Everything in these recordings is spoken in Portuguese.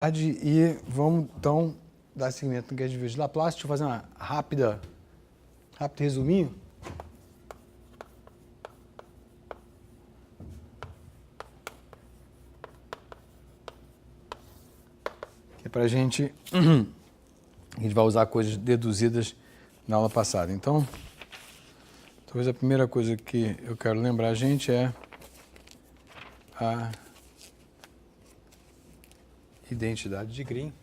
E vamos, então, dar seguimento no que a gente viu de Laplace. Deixa eu fazer uma rápido resuminho. Que é para a gente vai usar coisas deduzidas na aula passada. Então, talvez a primeira coisa que eu quero lembrar a gente é a identidade de Green.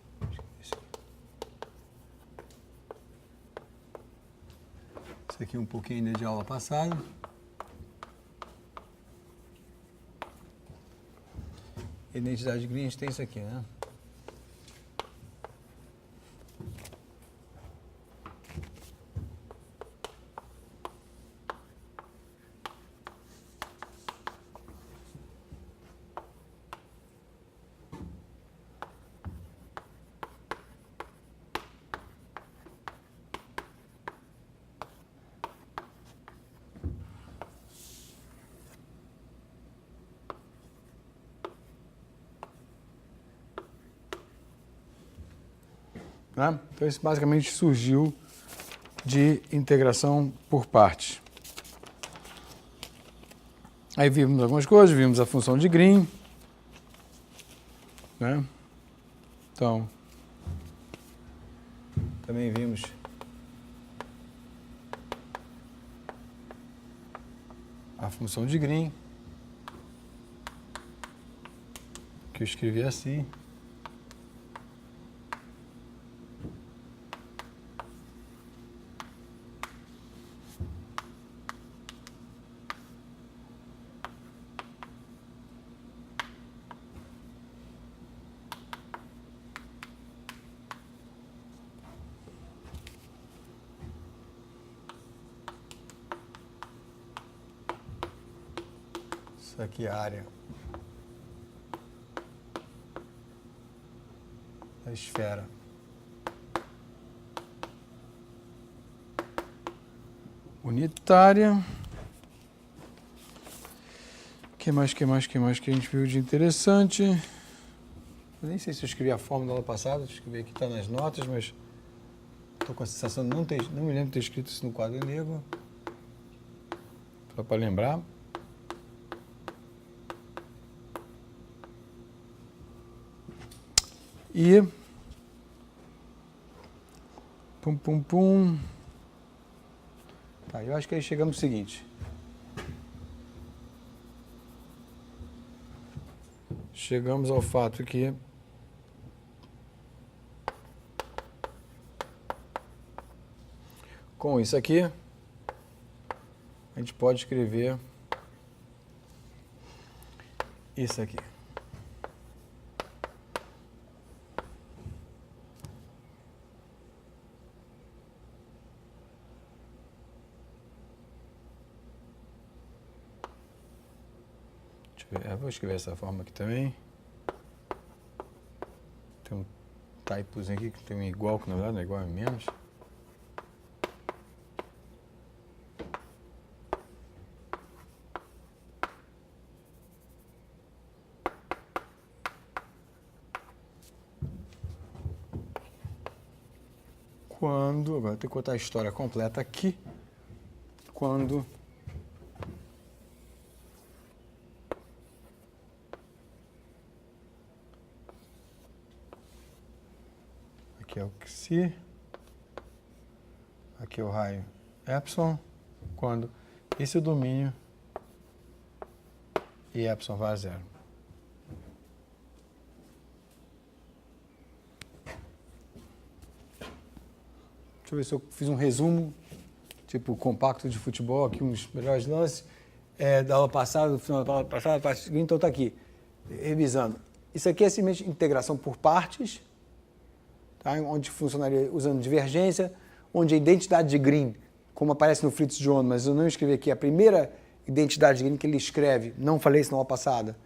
Isso aqui um pouquinho ainda de aula passada. Identidade de Green, a gente tem isso aqui, né? Né? Então, isso basicamente surgiu de integração por partes. Aí vimos algumas coisas, vimos a função de Green, né? Então, também vimos a função de Green, que eu escrevi assim. Isso aqui é a área da esfera unitária. O que mais que a gente viu de interessante? Eu nem sei se eu escrevi a fórmula da aula passada, eu escrevi aqui, está nas notas, mas estou com a sensação de não me lembro de ter escrito isso no quadro negro. Só para lembrar. E Tá, eu acho que aí chegamos ao seguinte. Chegamos ao fato que com isso aqui a gente pode escrever isso aqui. Eu vou escrever essa forma aqui também. Tem um typozinho aqui que tem um igual, que na verdade não é igual, é menos. Agora eu tenho que contar a história completa aqui. Quando aqui é o Xi, aqui é o raio epsilon, quando esse é o domínio e epsilon vai a zero. Deixa eu ver se eu fiz um resumo, tipo compacto de futebol, aqui uns melhores lances da aula passada, do final da aula passada, então está aqui, revisando. Isso aqui é simplesmente integração por partes, tá? Onde funcionaria usando divergência, onde a identidade de Green, como aparece no Fritz John, mas eu não escrevi aqui, a primeira identidade de Green que ele escreve, não falei isso na aula passada,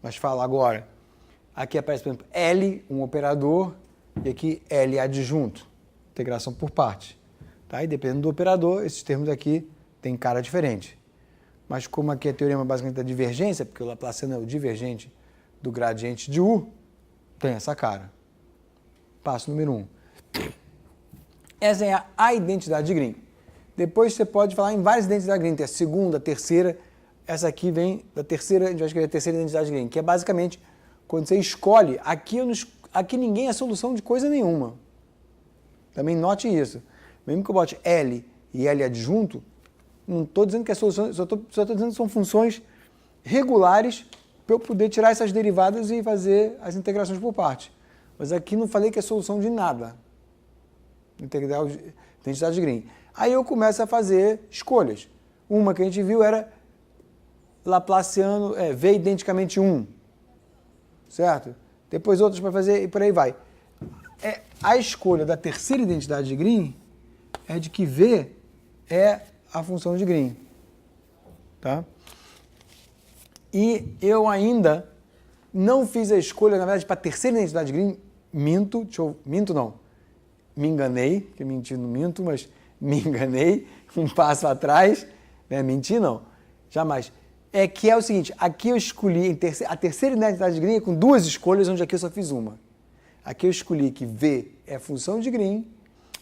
mas fala agora. Aqui aparece, por exemplo, L, um operador, e aqui L adjunto. Integração por parte. Tá? E dependendo do operador, esses termos aqui têm cara diferente. Mas como aqui é teorema basicamente da divergência, porque o Laplaciano é o divergente do gradiente de U, tem essa cara. passo número 1. Essa é a identidade de Green. Depois você pode falar em várias identidades de Green, tem a segunda, a terceira. Essa aqui vem da terceira, a gente vai escrever a terceira identidade de Green, que é basicamente quando você escolhe, aqui ninguém é solução de coisa nenhuma. Também note isso. Mesmo que eu bote L e L adjunto, não estou dizendo que é solução, só estou dizendo que são funções regulares para eu poder tirar essas derivadas e fazer as integrações por parte. Mas aqui não falei que é solução de nada. Integral de identidade de Green. Aí eu começo a fazer escolhas. Uma que a gente viu era Laplaciano, V identicamente 1. Certo? Depois outras para fazer e por aí vai. A escolha da terceira identidade de Green é de que V é a função de Green. Tá? E eu ainda não fiz a escolha, na verdade, para a terceira identidade de Green, me enganei, porque mentir não minto, mas me enganei, um passo atrás, né? Mentir não, jamais. É que é o seguinte, aqui eu escolhi, a terceira identidade de Green é com duas escolhas, onde aqui eu só fiz uma. Aqui eu escolhi que V é a função de Green,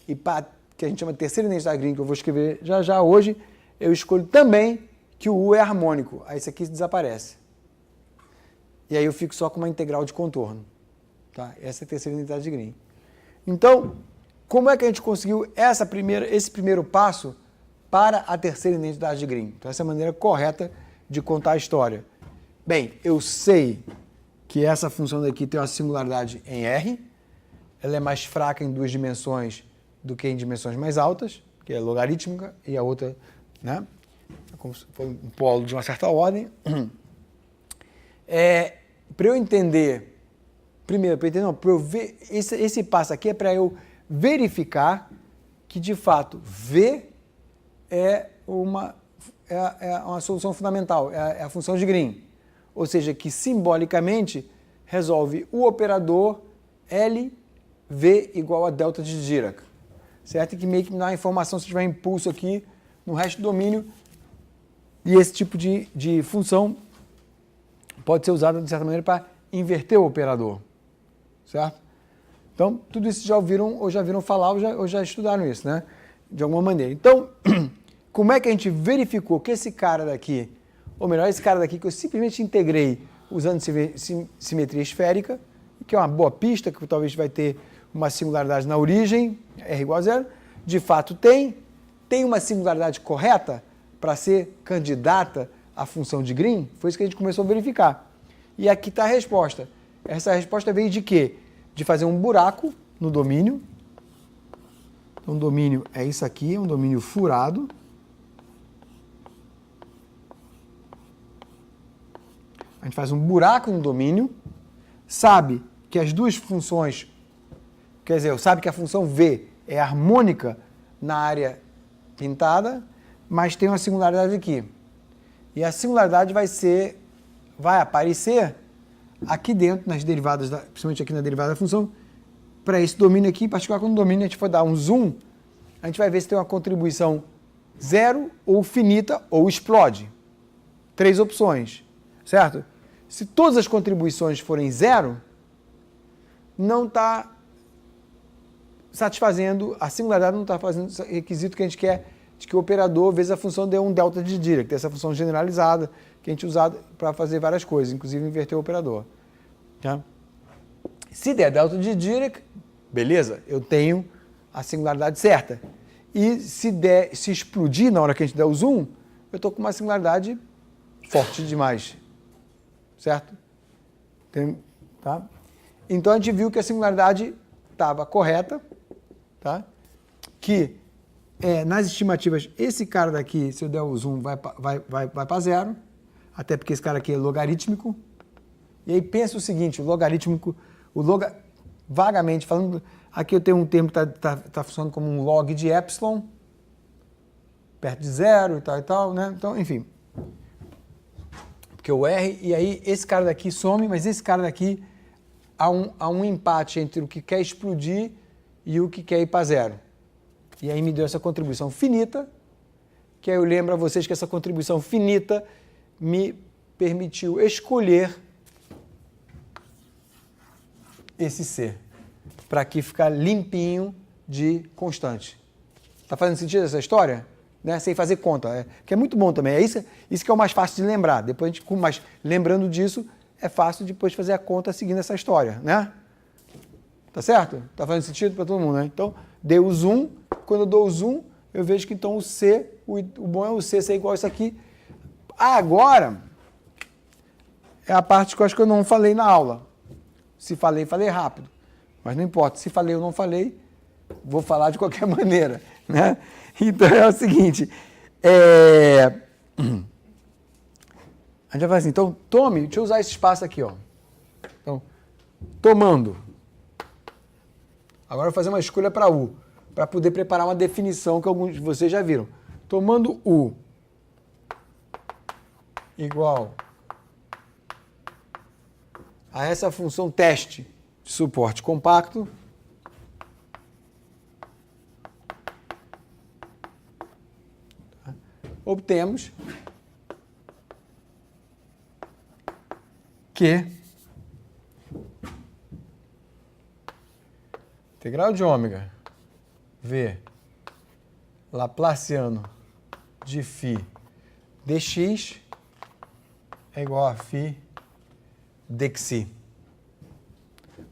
e para que a gente chama de terceira identidade de Green, que eu vou escrever já hoje, eu escolho também que o U é harmônico. Aí isso aqui desaparece. E aí eu fico só com uma integral de contorno. Tá? Essa é a terceira identidade de Green. Então, como é que a gente conseguiu esse primeiro passo para a terceira identidade de Green? Então, essa é a maneira correta de contar a história. Bem, eu sei que essa função daqui tem uma singularidade em R, ela é mais fraca em duas dimensões do que em dimensões mais altas, que é logarítmica, e a outra, né, é como se fosse um polo de uma certa ordem. Para eu entender, primeiro, para eu ver, esse passo aqui é para eu verificar que, de fato, V é uma solução fundamental, é a função de Green. Ou seja, que simbolicamente resolve o operador LV igual a delta de Dirac. Certo? E que meio que me dá uma informação se tiver impulso aqui no resto do domínio. E esse tipo de função pode ser usado, de certa maneira, para inverter o operador. Certo? Então, tudo isso já ouviram, ou já viram falar, ou já estudaram isso, né? De alguma maneira. Então, como é que a gente verificou que esse cara daqui, ou melhor, esse cara daqui que eu simplesmente integrei usando simetria esférica, que é uma boa pista, que talvez vai ter uma singularidade na origem, R igual a zero, de fato tem uma singularidade correta para ser candidata à função de Green? Foi isso que a gente começou a verificar. E aqui está a resposta. Essa resposta veio de quê? De fazer um buraco no domínio. Então, o domínio é isso aqui, é um domínio furado. A gente faz um buraco no domínio, sabe que as duas funções, quer dizer, sabe que a função V é harmônica na área pintada, mas tem uma singularidade aqui. E a singularidade vai aparecer aqui dentro, nas derivadas, principalmente aqui na derivada da função, para esse domínio aqui, em particular quando o domínio a gente for dar um zoom, a gente vai ver se tem uma contribuição zero, ou finita, ou explode. 3 opções, certo? Se todas as contribuições forem zero, não está satisfazendo, a singularidade não está fazendo o requisito que a gente quer, de que o operador vezes a função dê um delta de Dirac, essa função generalizada que a gente usa para fazer várias coisas, inclusive inverter o operador. Tá? Se der delta de Dirac, beleza, eu tenho a singularidade certa. E se explodir na hora que a gente der o zoom, eu estou com uma singularidade forte demais. Certo? Tá? Então a gente viu que a singularidade estava correta, tá? Que nas estimativas, esse cara daqui, se eu der o zoom, vai para zero, até porque esse cara aqui é logarítmico. E aí pensa o seguinte, o logarítmico, vagamente falando, aqui eu tenho um termo que está funcionando como um log de epsilon, perto de zero e tal, né? Então, enfim. Porque o R, e aí esse cara daqui some, mas esse cara daqui há um empate entre o que quer explodir e o que quer ir para zero. E aí me deu essa contribuição finita, que aí eu lembro a vocês que essa contribuição finita me permitiu escolher esse C. para aqui ficar limpinho de constante. Tá fazendo sentido essa história? Né? Sem fazer conta. Que é muito bom também. É isso que é o mais fácil de lembrar. Depois, mas lembrando disso, é fácil depois fazer a conta seguindo essa história, né? Tá certo? Tá fazendo sentido para todo mundo, né? Então, dei o zoom. Quando eu dou o zoom, eu vejo que então o C, o bom é o C ser igual a isso aqui. Agora, é a parte que eu acho que eu não falei na aula. Se falei, falei rápido. Mas não importa. Se falei ou não falei, vou falar de qualquer maneira, né? Então, é o seguinte. A gente vai fazer assim, então, tome, deixa eu usar esse espaço aqui, ó. Então, tomando. Agora eu vou fazer uma escolha para U, para poder preparar uma definição que alguns de vocês já viram. Tomando U igual a essa função teste de suporte compacto, obtemos que integral de ômega V laplaciano de φ dx é igual a φ dxi.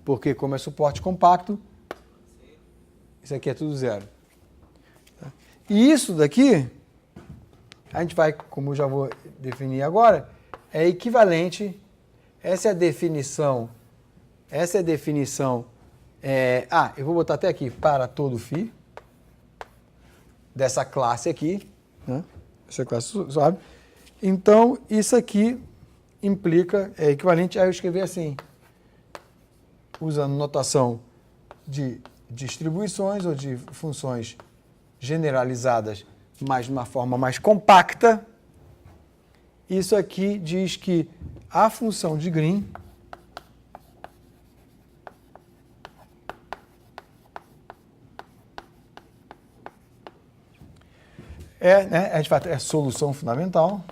Porque como é suporte compacto, isso aqui é tudo zero. E isso daqui, a gente vai, como eu já vou definir agora, é equivalente, essa é a definição, eu vou botar até aqui, para todo φ, dessa classe aqui, né? Essa classe suave. Então, isso aqui implica, é equivalente a eu escrever assim, usando notação de distribuições ou de funções generalizadas, mas de uma forma mais compacta. Isso aqui diz que a função de Green a gente fala, é solução fundamental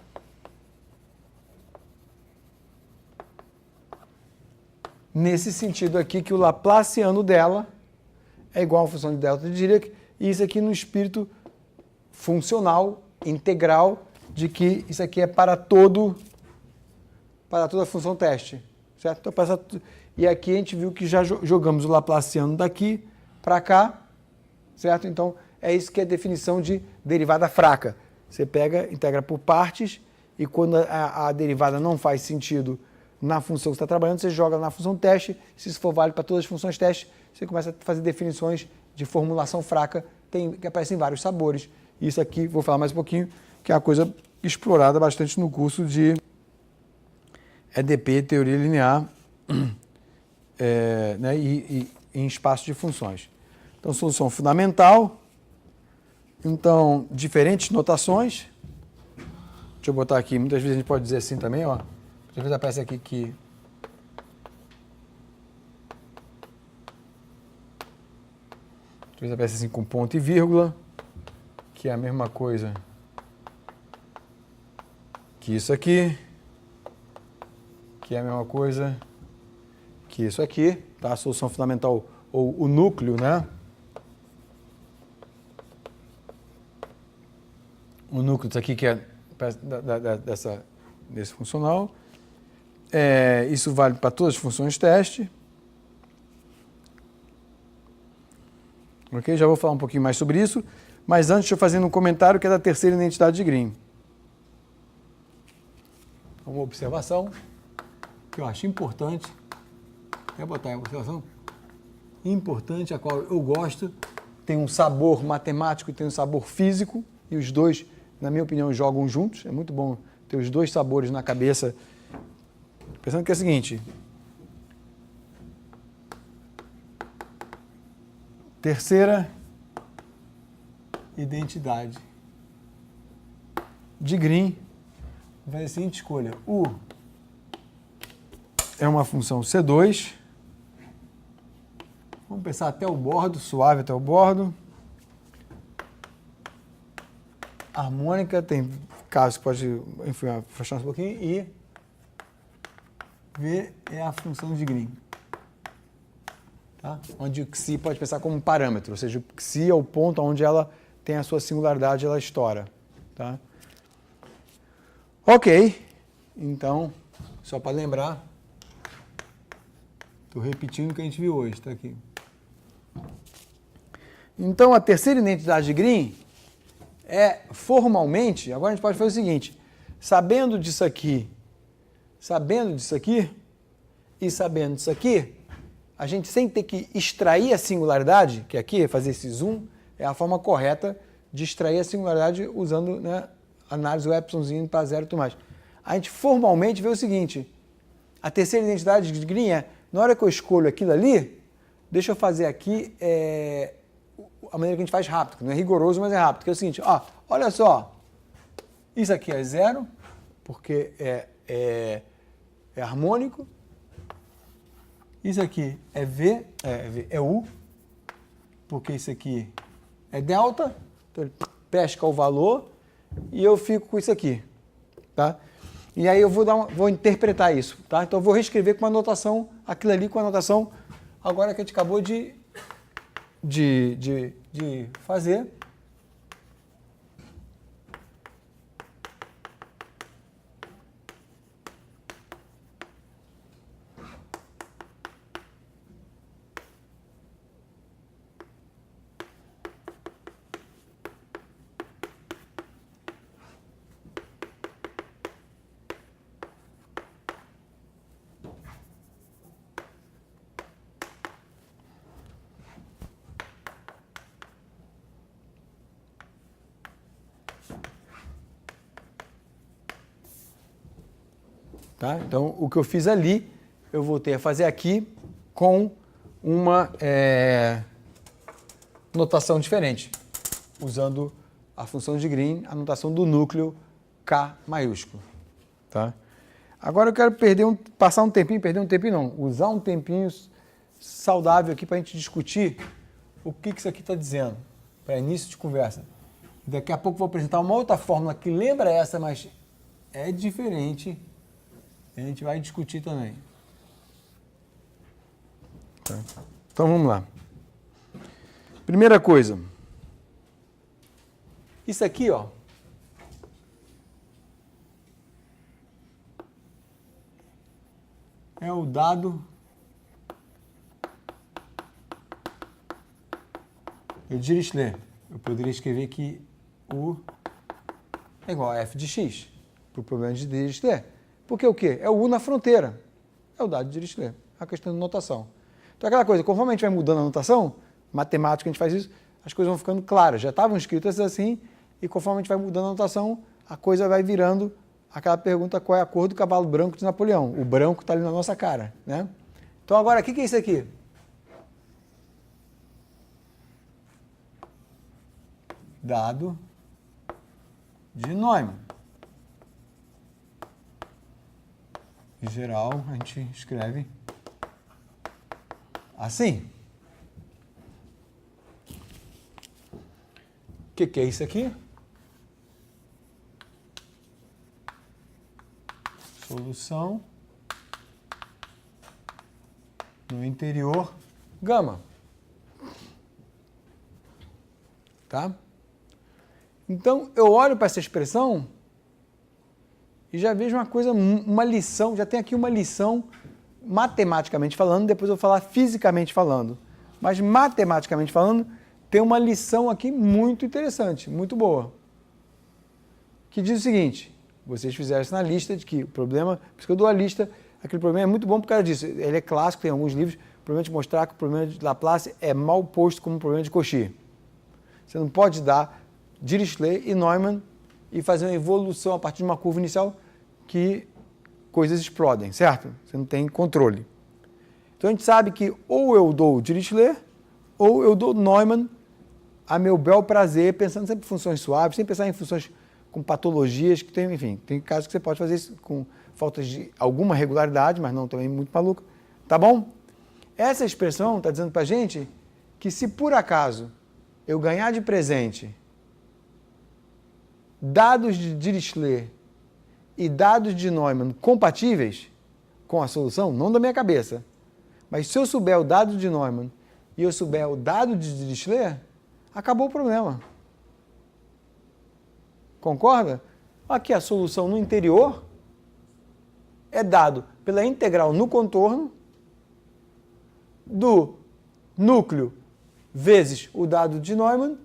nesse sentido aqui que o laplaciano dela é igual à função de delta de Dirac, e isso aqui no espírito funcional, integral, de que isso aqui é para toda a função teste, certo? Então, e aqui a gente viu que já jogamos o laplaciano daqui para cá, certo? Então, é isso que é a definição de derivada fraca. Você pega, integra por partes, e quando a derivada não faz sentido na função que você está trabalhando, você joga na função teste. Se isso for válido para todas as funções teste, você começa a fazer definições de formulação fraca, que aparecem vários sabores. Isso aqui, vou falar mais um pouquinho, que é uma coisa explorada bastante no curso de EDP, Teoria Linear, né, e em espaço de funções. Então, solução fundamental. Então, diferentes notações. Deixa eu botar aqui, muitas vezes a gente pode dizer assim também, ó. Muitas vezes aparece aqui que às vezes aparece assim com ponto e vírgula, que é a mesma coisa que isso aqui, que é a mesma coisa que isso aqui, tá? A solução fundamental, ou o núcleo, né? O núcleo disso aqui que é desse funcional. Isso vale para todas as funções teste. Ok? Já vou falar um pouquinho mais sobre isso, mas antes deixa eu fazer um comentário que é da terceira identidade de Green. Uma observação que eu acho importante. Quer botar uma observação? Importante, a qual eu gosto. Tem um sabor matemático e tem um sabor físico, e os dois, na minha opinião, jogam juntos. É muito bom ter os dois sabores na cabeça. Pensando que é o seguinte: terceira identidade de Green vai ser a seguinte escolha. U é uma função C2. Vamos pensar até o bordo, suave até o bordo. Harmônica, tem casos que pode, enfim, afastar um pouquinho. E V é a função de Green. tá? Onde o Xi pode pensar como um parâmetro, ou seja, o Xi é o ponto onde ela tem a sua singularidade, ela estoura. Tá? Ok, então, só para lembrar, estou repetindo o que a gente viu hoje, está aqui. Então, a terceira identidade de Green é, formalmente, agora a gente pode fazer o seguinte, sabendo disso aqui e sabendo disso aqui, a gente sem ter que extrair a singularidade, que aqui, fazer esse zoom, é a forma correta de extrair a singularidade usando, né, análise do epsilonzinho para zero e tudo mais. A gente formalmente vê o seguinte, a terceira identidade de Green é, na hora que eu escolho aquilo ali, deixa eu fazer aqui a maneira que a gente faz rápido, que não é rigoroso, mas é rápido, que é o seguinte, ó, olha só, isso aqui é zero, porque é harmônico, isso aqui é U, porque isso aqui é delta, então ele pesca o valor e eu fico com isso aqui, tá? E aí eu vou interpretar isso, tá? Então eu vou reescrever com uma notação, aquilo ali com a notação, agora que a gente acabou de fazer. Tá? Então, o que eu fiz ali, eu voltei a fazer aqui com uma notação diferente, usando a função de Green, a notação do núcleo K maiúsculo. Tá? Agora eu quero perder um tempinho não, usar um tempinho saudável aqui para a gente discutir o que isso aqui está dizendo, para início de conversa. Daqui a pouco eu vou apresentar uma outra fórmula que lembra essa, mas é diferente. A gente vai discutir também. Tá. Então vamos lá. Primeira coisa. Isso aqui, ó. É o dado de Dirichlet. Eu poderia escrever que U é igual a f de x, para o problema de Dirichlet. Porque o quê? É o U na fronteira. É o dado de Dirichlet. A questão de notação. Então, aquela coisa, conforme a gente vai mudando a notação, matemática a gente faz isso, as coisas vão ficando claras. Já estavam escritas assim, e conforme a gente vai mudando a notação, a coisa vai virando aquela pergunta, qual é a cor do cavalo branco de Napoleão? O branco está ali na nossa cara, né? Então, agora, o que é isso aqui? Dado de Neumann. Em geral, a gente escreve assim. O que é isso aqui? Solução no interior gama. Tá? Então, eu olho para essa expressão e já vejo uma coisa, uma lição, já tem aqui uma lição matematicamente falando, depois eu vou falar fisicamente falando. Mas matematicamente falando, tem uma lição aqui muito interessante, muito boa. Que diz o seguinte, vocês fizeram isso na lista, de que o problema, por isso que eu dou a lista, aquele problema é muito bom por causa disso. Ele é clássico, tem alguns livros, o problema de mostrar que o problema de Laplace é mal posto como o problema de Cauchy. Você não pode dar Dirichlet e Neumann e fazer uma evolução a partir de uma curva inicial que coisas explodem, certo? Você não tem controle. Então a gente sabe que ou eu dou Dirichlet ou eu dou Neumann a meu bel prazer, pensando sempre em funções suaves, sem pensar em funções com patologias, que tem, enfim, tem casos que você pode fazer isso com faltas de alguma regularidade, mas não também muito maluca. Tá bom? Essa expressão está dizendo para a gente que se por acaso eu ganhar de presente dados de Dirichlet e dados de Neumann compatíveis com a solução, não da minha cabeça, mas se eu souber o dado de Neumann e eu souber o dado de Dirichlet, acabou o problema. Concorda? Aqui a solução no interior é dado pela integral no contorno do núcleo vezes o dado de Neumann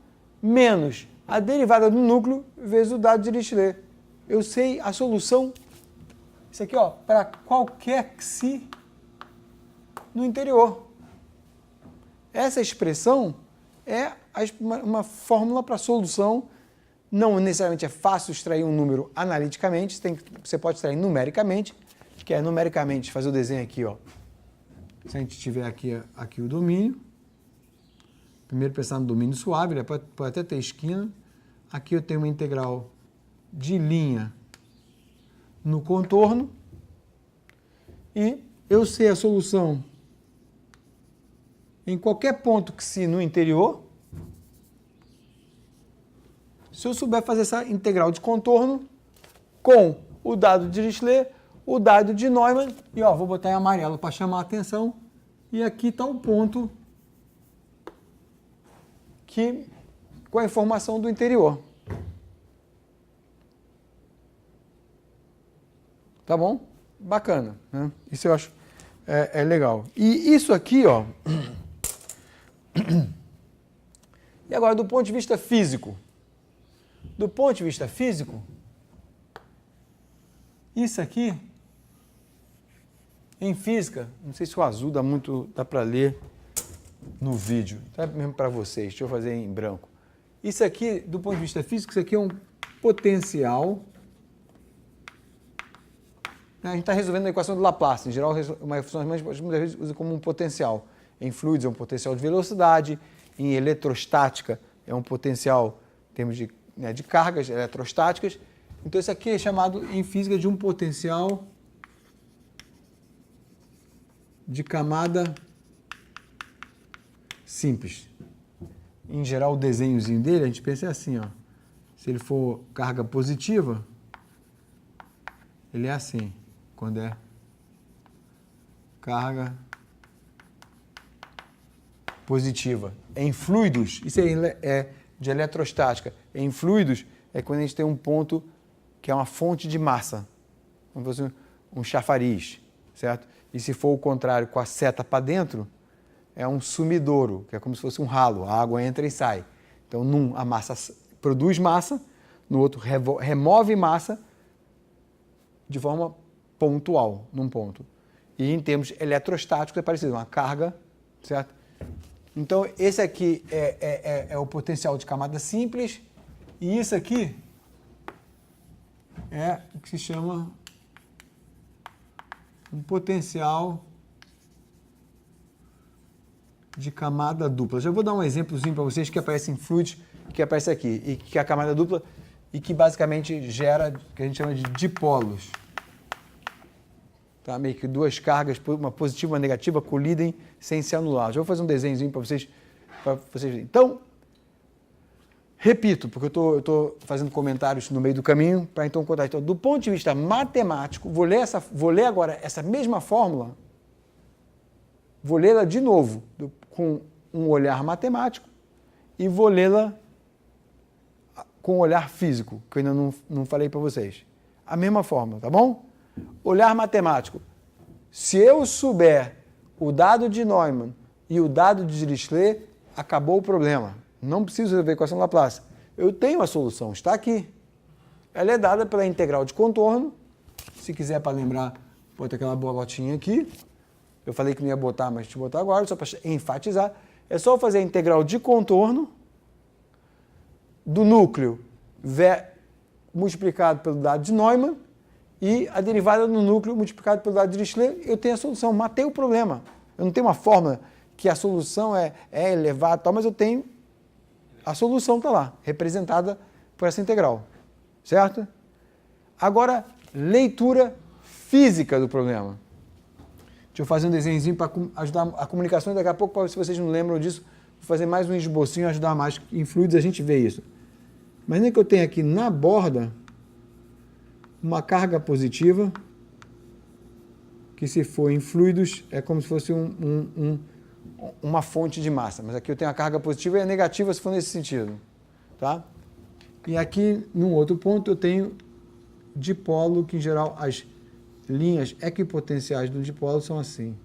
menos a derivada do núcleo vezes o dado de Dirichlet. Eu sei a solução, isso aqui, ó, para qualquer xi no interior. Essa expressão é uma fórmula para solução. Não necessariamente é fácil extrair um número analiticamente, você pode extrair numericamente, que é numericamente fazer o desenho aqui, ó. Se a gente tiver aqui o domínio, primeiro pensar no domínio suave, ele pode até ter esquina. Aqui eu tenho uma integral de linha no contorno e eu sei a solução em qualquer ponto que se no interior. Se eu souber fazer essa integral de contorno com o dado de Dirichlet, o dado de Neumann, e ó, vou botar em amarelo para chamar a atenção, e aqui está o ponto com a informação do interior. Tá bom? Bacana, né? Isso eu acho legal. E isso aqui, ó. E agora, do ponto de vista físico. Do ponto de vista físico, isso aqui, em física, não sei se o azul dá para ler no vídeo, tá mesmo para vocês, deixa eu fazer em branco. Isso aqui, do ponto de vista físico, isso aqui é um potencial. A gente está resolvendo a equação de Laplace, em geral, uma equação muitas vezes usa como um potencial. Em fluidos é um potencial de velocidade, em eletrostática é um potencial em termos de cargas eletrostáticas. Então, isso aqui é chamado em física de um potencial de camada simples. Em geral, o desenhozinho dele, a gente pensa assim, ó. Se ele for carga positiva, ele é assim, quando é carga positiva. Em fluidos, isso aí é de eletrostática. Em fluidos é quando a gente tem um ponto que é uma fonte de massa, como se fosse um chafariz, certo? E se for o contrário, com a seta para dentro, é um sumidouro, que é como se fosse um ralo, a água entra e sai. Então, num a massa produz massa, no outro remove massa de forma pontual, num ponto. E em termos eletrostáticos é parecido, uma carga, certo? Então, esse aqui é o potencial de camada simples, e isso aqui é o que se chama um potencial de camada dupla. Já vou dar um exemplozinho para vocês que aparece em fluidos, que aparece aqui, e que é a camada dupla, e que basicamente gera o que a gente chama de dipolos. Tá? Meio que duas cargas, uma positiva e uma negativa, colidem sem se anular. Já vou fazer um desenhozinho para vocês verem. Então, repito, porque eu estou fazendo comentários no meio do caminho, para então contar. Então, do ponto de vista matemático, vou ler agora essa mesma fórmula, vou lê-la de novo, com um olhar matemático, e vou lê-la com um olhar físico, que eu ainda não falei para vocês. A mesma fórmula, tá bom? Olhar matemático. Se eu souber o dado de Neumann e o dado de Dirichlet, acabou o problema. Não preciso resolver a equação de Laplace. Eu tenho a solução, está aqui. Ela é dada pela integral de contorno. Se quiser, para lembrar, bota aquela bolotinha aqui. Eu falei que não ia botar, mas deixa eu botar agora, só para enfatizar. É só fazer a integral de contorno do núcleo multiplicado pelo dado de Neumann e a derivada do núcleo multiplicado pelo dado de Dirichlet. Eu tenho a solução, matei o problema. Eu não tenho uma fórmula que a solução é elevada e tal, mas eu tenho a solução, está lá, representada por essa integral, certo? Agora, leitura física do problema. Deixa eu fazer um desenhozinho para ajudar a comunicação, daqui a pouco, se vocês não lembram disso, vou fazer mais um esbocinho, ajudar mais. Em fluidos a gente vê isso. Imagina que eu tenho aqui na borda uma carga positiva, que se for em fluidos é como se fosse uma fonte de massa. Mas aqui eu tenho a carga positiva e a negativa se for nesse sentido. Tá? E aqui, num outro ponto, eu tenho dipolo, que em geral as linhas equipotenciais do dipolo são assim.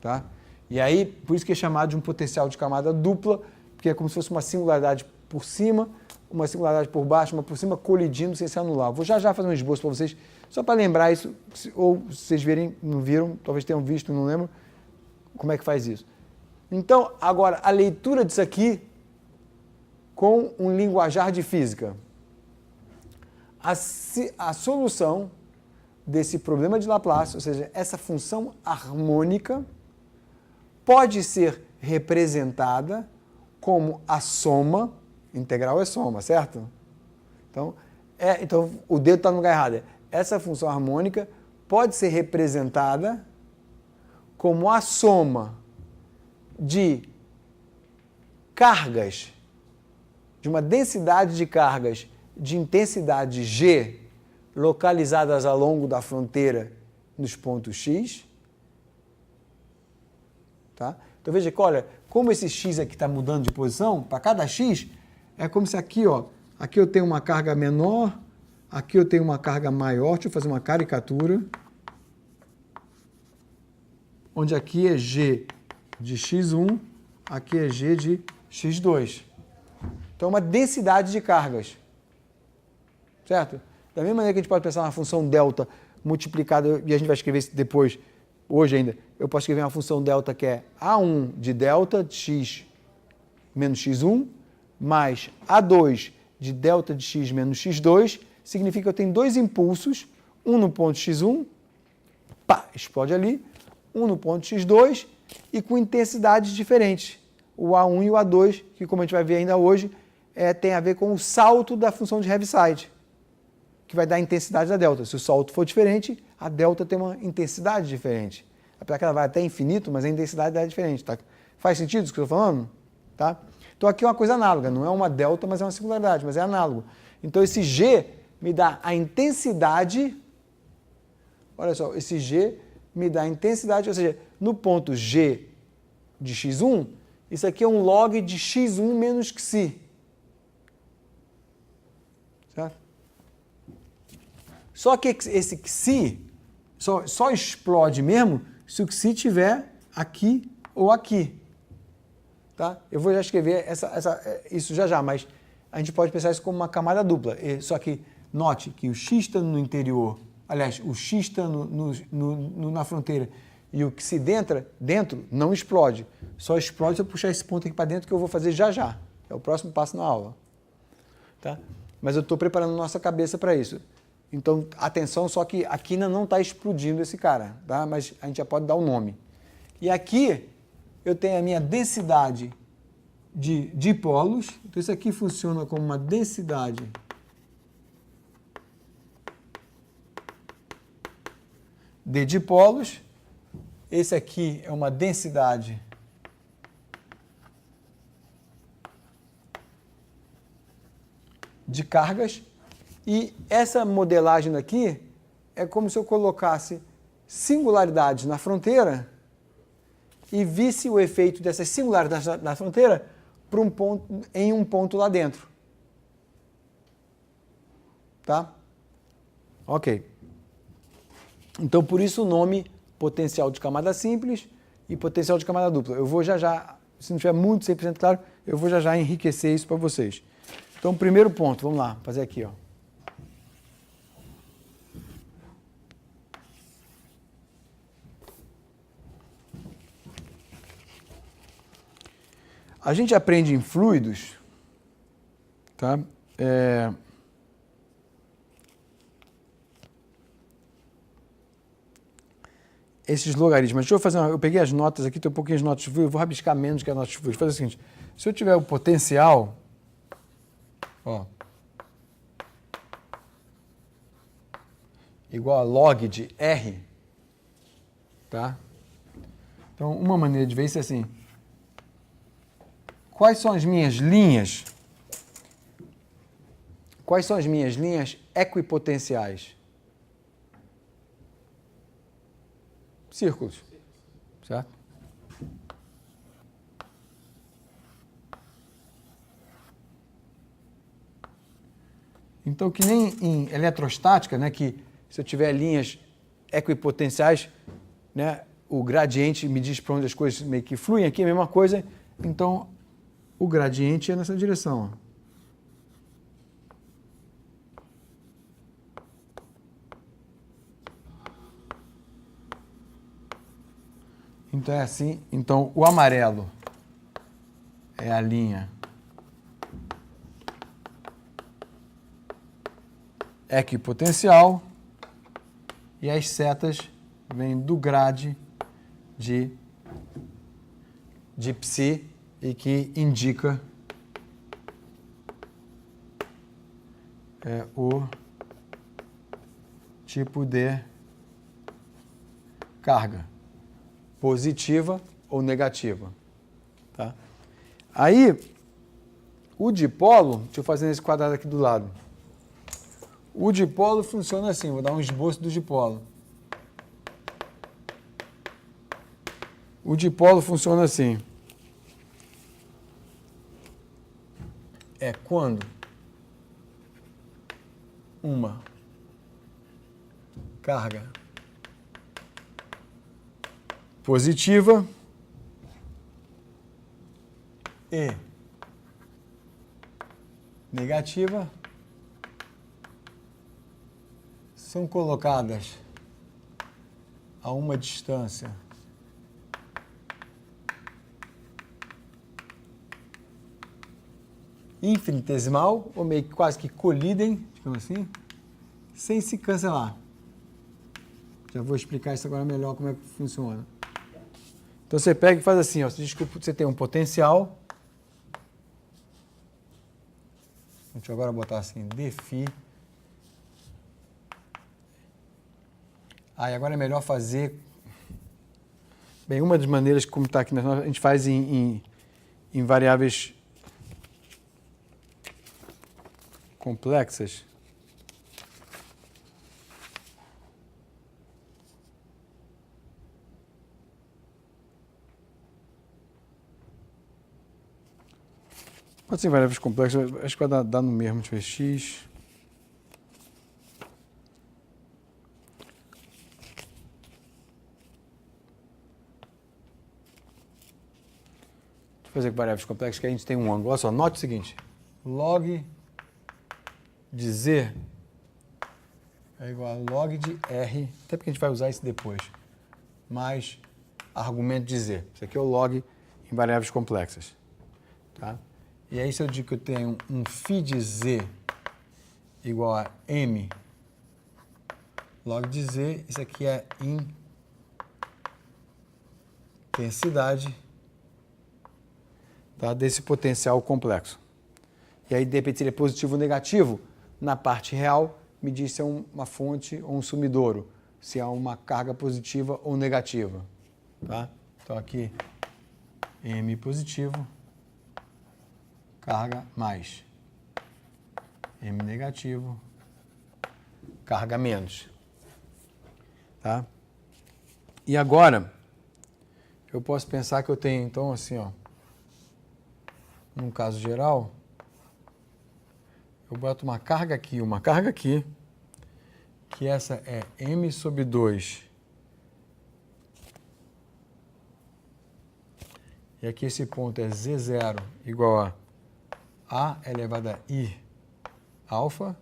Tá? E aí, por isso que é chamado de um potencial de camada dupla, porque é como se fosse uma singularidade por cima, uma singularidade por baixo, uma por cima, colidindo sem se anular. Vou já fazer um esboço para vocês, só para lembrar isso, ou se vocês verem, não viram, talvez tenham visto, não lembro, como é que faz isso. Então, agora, a leitura disso aqui com um linguajar de física. A solução desse problema de Laplace, ou seja, essa função harmônica, pode ser representada como a soma, integral é soma, certo? Então o dedo está no lugar errado. Essa função harmônica pode ser representada como a soma de cargas, de uma densidade de cargas de intensidade G localizadas ao longo da fronteira nos pontos X. Tá? Então veja que, olha, como esse X aqui está mudando de posição, para cada X, é como se aqui, ó, aqui eu tenho uma carga menor, aqui eu tenho uma carga maior, deixa eu fazer uma caricatura, onde aqui é G de X1, aqui é G de X2. Então é uma densidade de cargas, certo? Da mesma maneira que a gente pode pensar uma função delta multiplicada, e a gente vai escrever isso depois, hoje ainda, eu posso escrever uma função delta que é A1 de delta de x menos x1, mais A2 de delta de x menos x2, significa que eu tenho dois impulsos, um no ponto x1, pá, explode ali, um no ponto x2, e com intensidades diferentes. O A1 e o A2, que como a gente vai ver ainda hoje, tem a ver com o salto da função de Heaviside, que vai dar a intensidade da delta. Se o salto for diferente, a delta tem uma intensidade diferente. Apesar que ela vai até infinito, mas a intensidade é diferente. Tá? Faz sentido isso que eu estou falando? Tá? Então aqui é uma coisa análoga, não é uma delta, mas é uma singularidade, mas é análogo. Então esse G me dá a intensidade, olha só, esse G me dá a intensidade, ou seja, no ponto G de x1, isso aqui é um log de x1 menos xi. Certo? Só que esse xi só explode mesmo se o xi estiver aqui ou aqui. Tá? Eu vou já escrever isso já, mas a gente pode pensar isso como uma camada dupla. Só que note que o x está no interior, aliás, o x está na fronteira e o xi dentro não explode. Só explode se eu puxar esse ponto aqui para dentro, que eu vou fazer já. É o próximo passo na aula. Tá? Mas eu estou preparando nossa cabeça para isso. Então, atenção, só que aqui ainda não está explodindo esse cara, tá? Mas a gente já pode dar o nome. E aqui eu tenho a minha densidade de dipolos. Então, isso aqui funciona como uma densidade de dipolos. Esse aqui é uma densidade de cargas. E essa modelagem daqui é como se eu colocasse singularidades na fronteira e visse o efeito dessas singularidades na fronteira em um ponto lá dentro. Tá? Ok. Então, por isso o nome potencial de camada simples e potencial de camada dupla. Eu vou já, se não estiver muito 100% claro, eu vou já enriquecer isso para vocês. Então, primeiro ponto, vamos lá, fazer aqui, ó. A gente aprende em fluidos, tá? Esses logaritmos. Deixa eu fazer eu peguei as notas aqui, tem um pouquinho de notas de fluido, eu vou rabiscar menos que as notas de fluido. Vou fazer o seguinte, se eu tiver o potencial, ó, igual a log de R, tá? Então, uma maneira de ver isso é assim, quais são as minhas linhas equipotenciais? círculos, certo? Então, que nem em eletrostática, né, que se eu tiver linhas equipotenciais, né, o gradiente me diz para onde as coisas meio que fluem, aqui é a mesma coisa, então o gradiente é nessa direção. Então é assim, então o amarelo é a linha equipotencial e as setas vêm do grade de psi e que indica o tipo de carga, positiva ou negativa. Tá? Aí, o dipolo, deixa eu fazer esse quadrado aqui do lado. O dipolo funciona assim, vou dar um esboço do dipolo. O dipolo funciona assim. É quando uma carga positiva e negativa são colocadas a uma distância infinitesimal, ou meio que quase que colidem, digamos assim, sem se cancelar. Já vou explicar isso agora melhor como é que funciona. Então você pega e faz assim, ó, você tem um potencial. Deixa eu agora botar assim, dφ. Aí agora é melhor fazer. Bem, uma das maneiras como está aqui, a gente faz em variáveis complexas. Pode ser em variáveis complexas, acho que vai dar no mesmo, deixa eu ver, x. Deixa eu fazer com variáveis complexas, que a gente tem um ângulo. Olha só, note o seguinte, log de z é igual a log de r, até porque a gente vai usar isso depois, mais argumento de z. Isso aqui é o log em variáveis complexas. Tá? E aí se eu digo que eu tenho um φ de z igual a m log de z, isso aqui é intensidade, tá, desse potencial complexo. E aí, de repente, se ele é positivo ou negativo, na parte real, me diz se é uma fonte ou um sumidouro, se é uma carga positiva ou negativa. Tá? Então, aqui, M positivo, carga mais M negativo, carga menos. Tá? E agora, eu posso pensar que eu tenho, então, assim, ó, num caso geral, eu boto uma carga aqui, que essa é M sobre 2. E aqui esse ponto é Z0 igual a elevado a I alfa.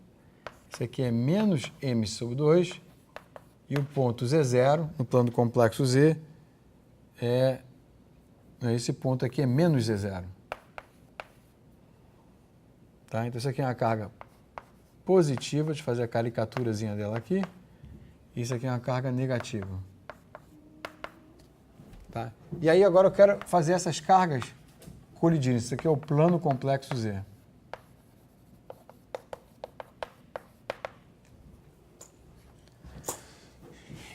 Isso aqui é menos M sobre 2. E o ponto Z0, no plano complexo Z, esse ponto aqui é menos Z0. Tá? Então, isso aqui é uma carga positiva, deixa eu fazer a caricaturazinha dela aqui. Isso aqui é uma carga negativa. Tá? E aí, agora eu quero fazer essas cargas colidirem. Isso aqui é o plano complexo Z.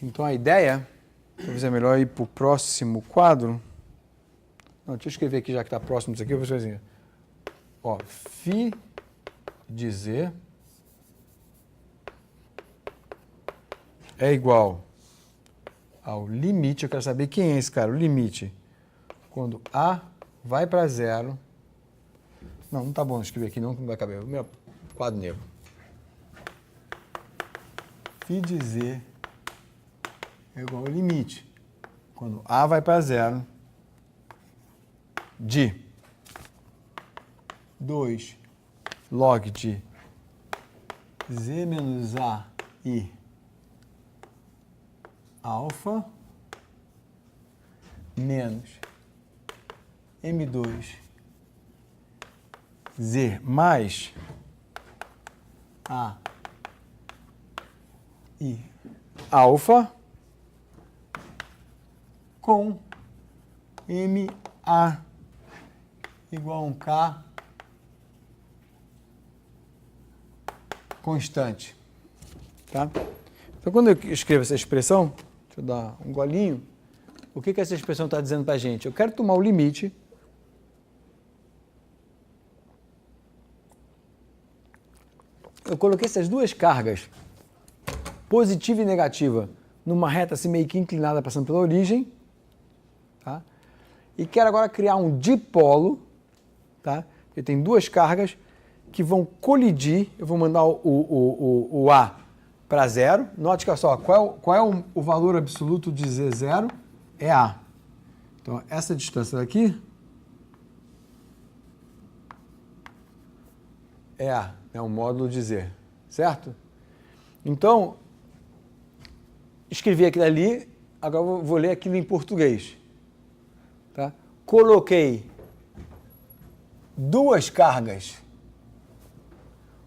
Então, a ideia, talvez é melhor ir para o próximo quadro. Não, deixa eu escrever aqui, já que está próximo disso aqui, eu vou fazer assim. Ó, φ de Z é igual ao limite, eu quero saber quem é esse cara, o limite. Quando A vai para zero. Não tá bom escrever aqui não, que não vai caber. O meu quadro negro. Φ de Z é igual ao limite. Quando A vai para zero, de 2 log de Z menos A e alfa menos M2 Z mais A e alfa com MA igual a um K constante. Tá? Então, quando eu escrevo essa expressão, deixa eu dar um golinho, o que essa expressão está dizendo para a gente? Eu quero tomar o limite eu coloquei essas duas cargas, positiva e negativa, numa reta assim meio que inclinada passando pela origem, tá? E quero agora criar um dipolo, tá? Porque tem duas cargas que vão colidir, eu vou mandar o A para zero. Note que só, qual é o valor absoluto de Z0? É A. Então, essa distância daqui é A, é um módulo de Z, certo? Então, escrevi aquilo ali, agora eu vou ler aquilo em português. Tá? Coloquei duas cargas,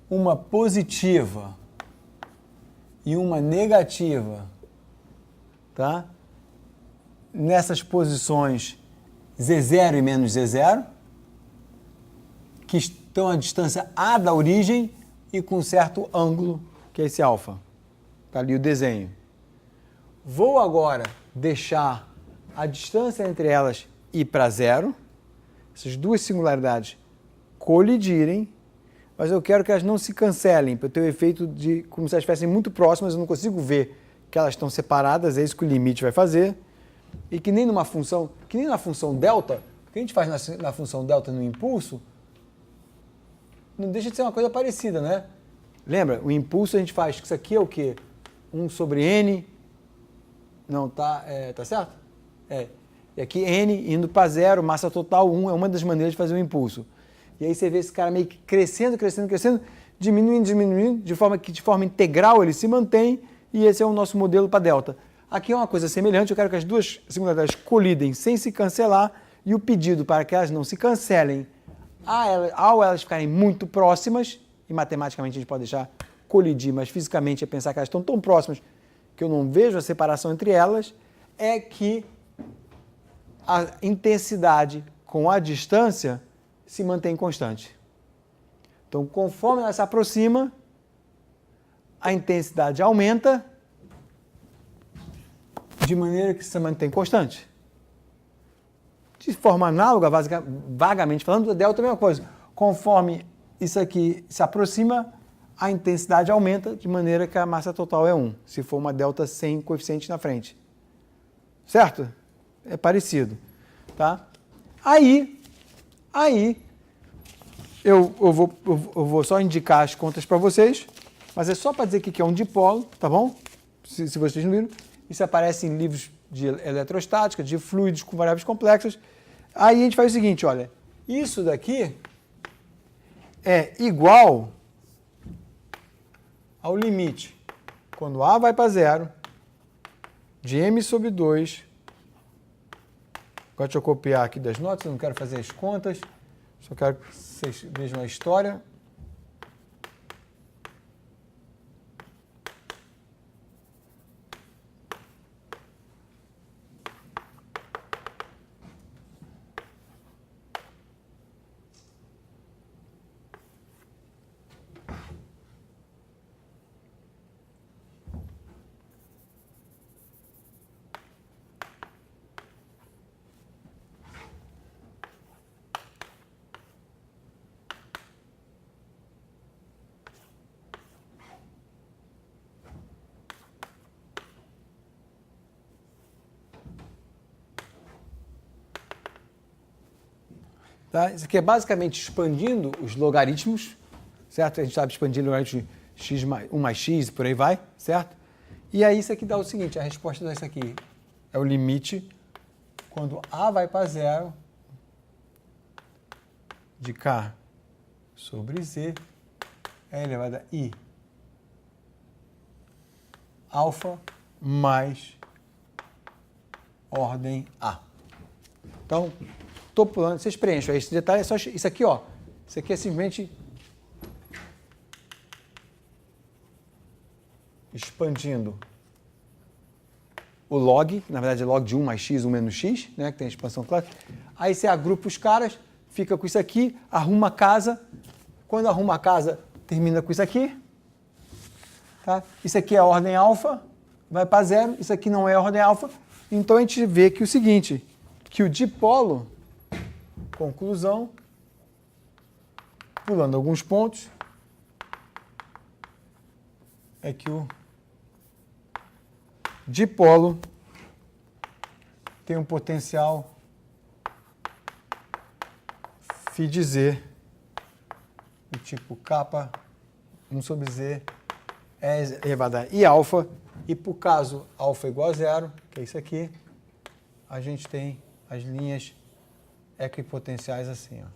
uma positiva e uma negativa, tá? Nessas posições Z0 e menos Z0, que estão à distância A da origem e com certo ângulo, que é esse alfa. Está ali o desenho. Vou agora deixar a distância entre elas ir para zero, essas duas singularidades colidirem, mas eu quero que elas não se cancelem, para eu ter o efeito de como se elas estivessem muito próximas, eu não consigo ver que elas estão separadas, é isso que o limite vai fazer, e que nem numa função, que nem na função delta, o que a gente faz na função delta no impulso, não deixa de ser uma coisa parecida, né? Lembra? O impulso a gente faz, isso aqui é o quê? 1 sobre N, não, tá certo? E aqui N indo para zero, massa total 1, é uma das maneiras de fazer o impulso. E aí você vê esse cara meio que crescendo, diminuindo, de forma que de forma integral ele se mantém, e esse é o nosso modelo para delta. Aqui é uma coisa semelhante, eu quero que as duas singularidades colidem sem se cancelar, e o pedido para que elas não se cancelem ao elas ficarem muito próximas, e matematicamente a gente pode deixar colidir, mas fisicamente é pensar que elas estão tão próximas que eu não vejo a separação entre elas, é que a intensidade com a distância se mantém constante. Então, conforme ela se aproxima, a intensidade aumenta de maneira que se mantém constante. De forma análoga, vagamente falando, o delta é a mesma coisa. Conforme isso aqui se aproxima, a intensidade aumenta de maneira que a massa total é 1, se for uma delta sem coeficiente na frente. Certo? É parecido. Tá? Aí eu vou só indicar as contas para vocês, mas é só para dizer que é um dipolo, tá bom? Se vocês não viram. Isso aparece em livros de eletrostática, de fluidos com variáveis complexas. Aí a gente faz o seguinte, olha, isso daqui é igual ao limite, quando A vai para zero, de M sobre 2, agora deixa eu copiar aqui das notas, eu não quero fazer as contas, só quero que vocês vejam a história. Tá? Isso aqui é basicamente expandindo os logaritmos, certo? A gente sabe expandir logaritmos de x mais 1 mais x, por aí vai, certo? E aí isso aqui dá o seguinte, a resposta dessa aqui é o limite quando a vai para zero de k sobre z é elevado a i alfa mais ordem A. Então, estou pulando, vocês preenchem. Esse detalhe é só isso aqui, ó. Isso aqui é simplesmente expandindo o log, na verdade é log de 1 mais x, 1 menos x, né, que tem a expansão clássica. Aí você agrupa os caras, fica com isso aqui, arruma a casa. Quando arruma a casa, termina com isso aqui. Tá? Isso aqui é a ordem alfa, vai para zero. Isso aqui não é a ordem alfa. Então a gente vê que o seguinte, que o dipolo, conclusão, pulando alguns pontos, é que o dipolo tem um potencial φ de z do tipo kappa 1 sobre z é elevado a i alfa, e por caso alfa igual a zero, que é isso aqui, a gente tem as linhas equipotenciais assim, ó.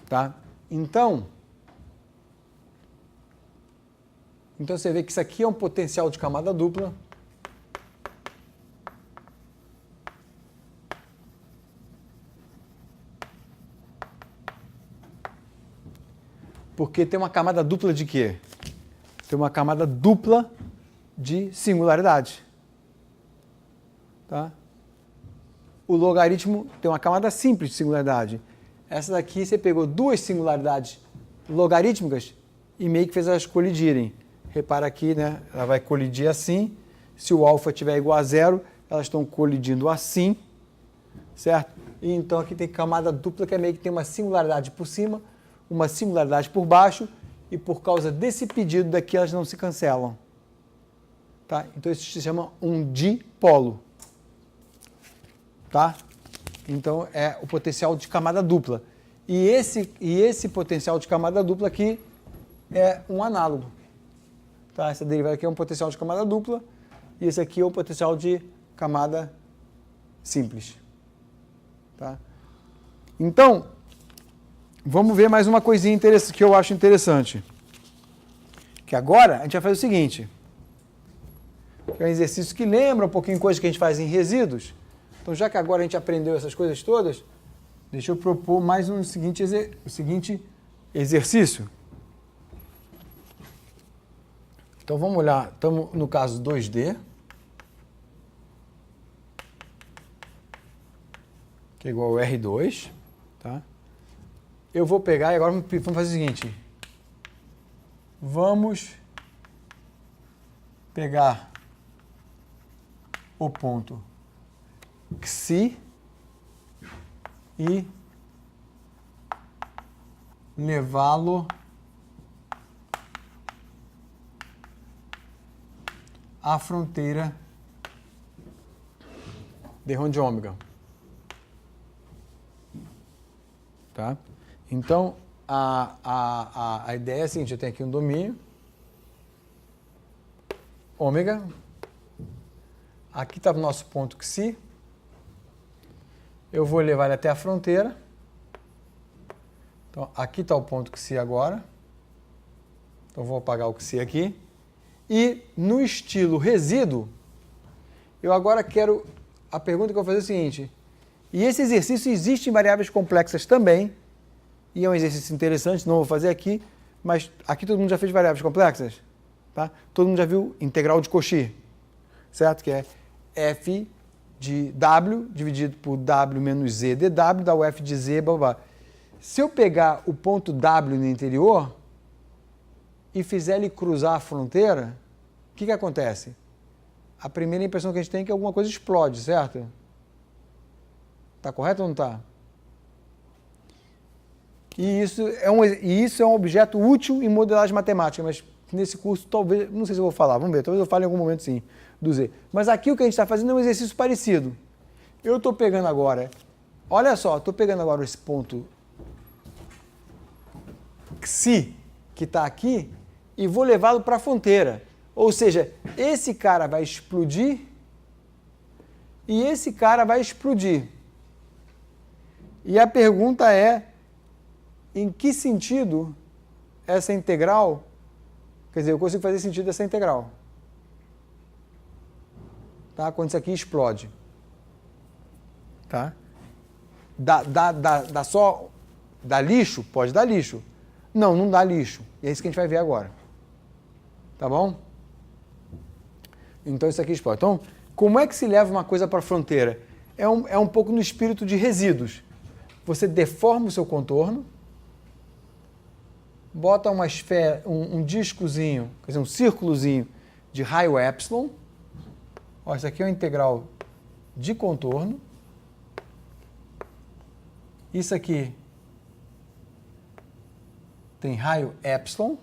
Tá? Então você vê que isso aqui é um potencial de camada dupla. Porque tem uma camada dupla de quê? Tem uma camada dupla de singularidade. Tá? O logaritmo tem uma camada simples de singularidade. Essa daqui você pegou duas singularidades logarítmicas e meio que fez elas colidirem. Repara aqui, né? Ela vai colidir assim. Se o alfa estiver igual a zero, elas estão colidindo assim, certo? E então aqui tem camada dupla que é meio que tem uma singularidade por cima, uma singularidade por baixo, e por causa desse pedido daqui elas não se cancelam. Tá? Então isso se chama um dipolo. Tá? Então é o potencial de camada dupla. E esse potencial de camada dupla aqui é um análogo. Tá? Essa derivada aqui é um potencial de camada dupla e esse aqui é um potencial de camada simples. Tá? Então, vamos ver mais uma coisinha que eu acho interessante. Que agora a gente vai fazer o seguinte. Que é um exercício que lembra um pouquinho coisas que a gente faz em resíduos. Então, já que agora a gente aprendeu essas coisas todas, deixa eu propor mais o seguinte exercício. Então, vamos olhar. Estamos no caso 2D. Que é igual a R2. Tá? Eu vou pegar e agora vamos fazer o seguinte. Vamos pegar o ponto Xi e levá-lo à fronteira de rho de ômega. Tá? Então, a ideia é a seguinte, eu tenho aqui um domínio, ômega, aqui está o nosso ponto Xi, eu vou levar ele até a fronteira, então aqui está o ponto Xi agora, então vou apagar o Xi aqui, e no estilo resíduo, eu agora quero, a pergunta que eu vou fazer é o seguinte, e esse exercício existe em variáveis complexas também, e é um exercício interessante, não vou fazer aqui, mas aqui todo mundo já fez variáveis complexas, tá? Todo mundo já viu integral de Cauchy, certo? Que é f de w dividido por w menos z dw, dá o f de z, blá, blá. Se eu pegar o ponto w no interior e fizer ele cruzar a fronteira, o que acontece? A primeira impressão que a gente tem é que alguma coisa explode, certo? Tá correto ou não tá? E isso é um objeto útil em modelagem matemática, mas nesse curso talvez, não sei se eu vou falar, vamos ver, talvez eu fale em algum momento sim, do Z. Mas aqui o que a gente está fazendo é um exercício parecido. Eu estou pegando agora, olha só, estou pegando agora esse ponto Xi, que está aqui, e vou levá-lo para a fronteira. Ou seja, esse cara vai explodir e esse cara vai explodir. E a pergunta é, em que sentido essa integral, quer dizer, eu consigo fazer sentido dessa integral, tá? Quando isso aqui explode, tá? Dá lixo? Pode dar lixo. Não, não dá lixo. E é isso que a gente vai ver agora. Tá bom? Então isso aqui explode. Então, como é que se leva uma coisa para a fronteira? É um pouco no espírito de resíduos. Você deforma o seu contorno, bota uma esfera, um discozinho, quer dizer, um círculozinho de raio epsilon. Ó, isso aqui é uma integral de contorno. Isso aqui tem raio epsilon.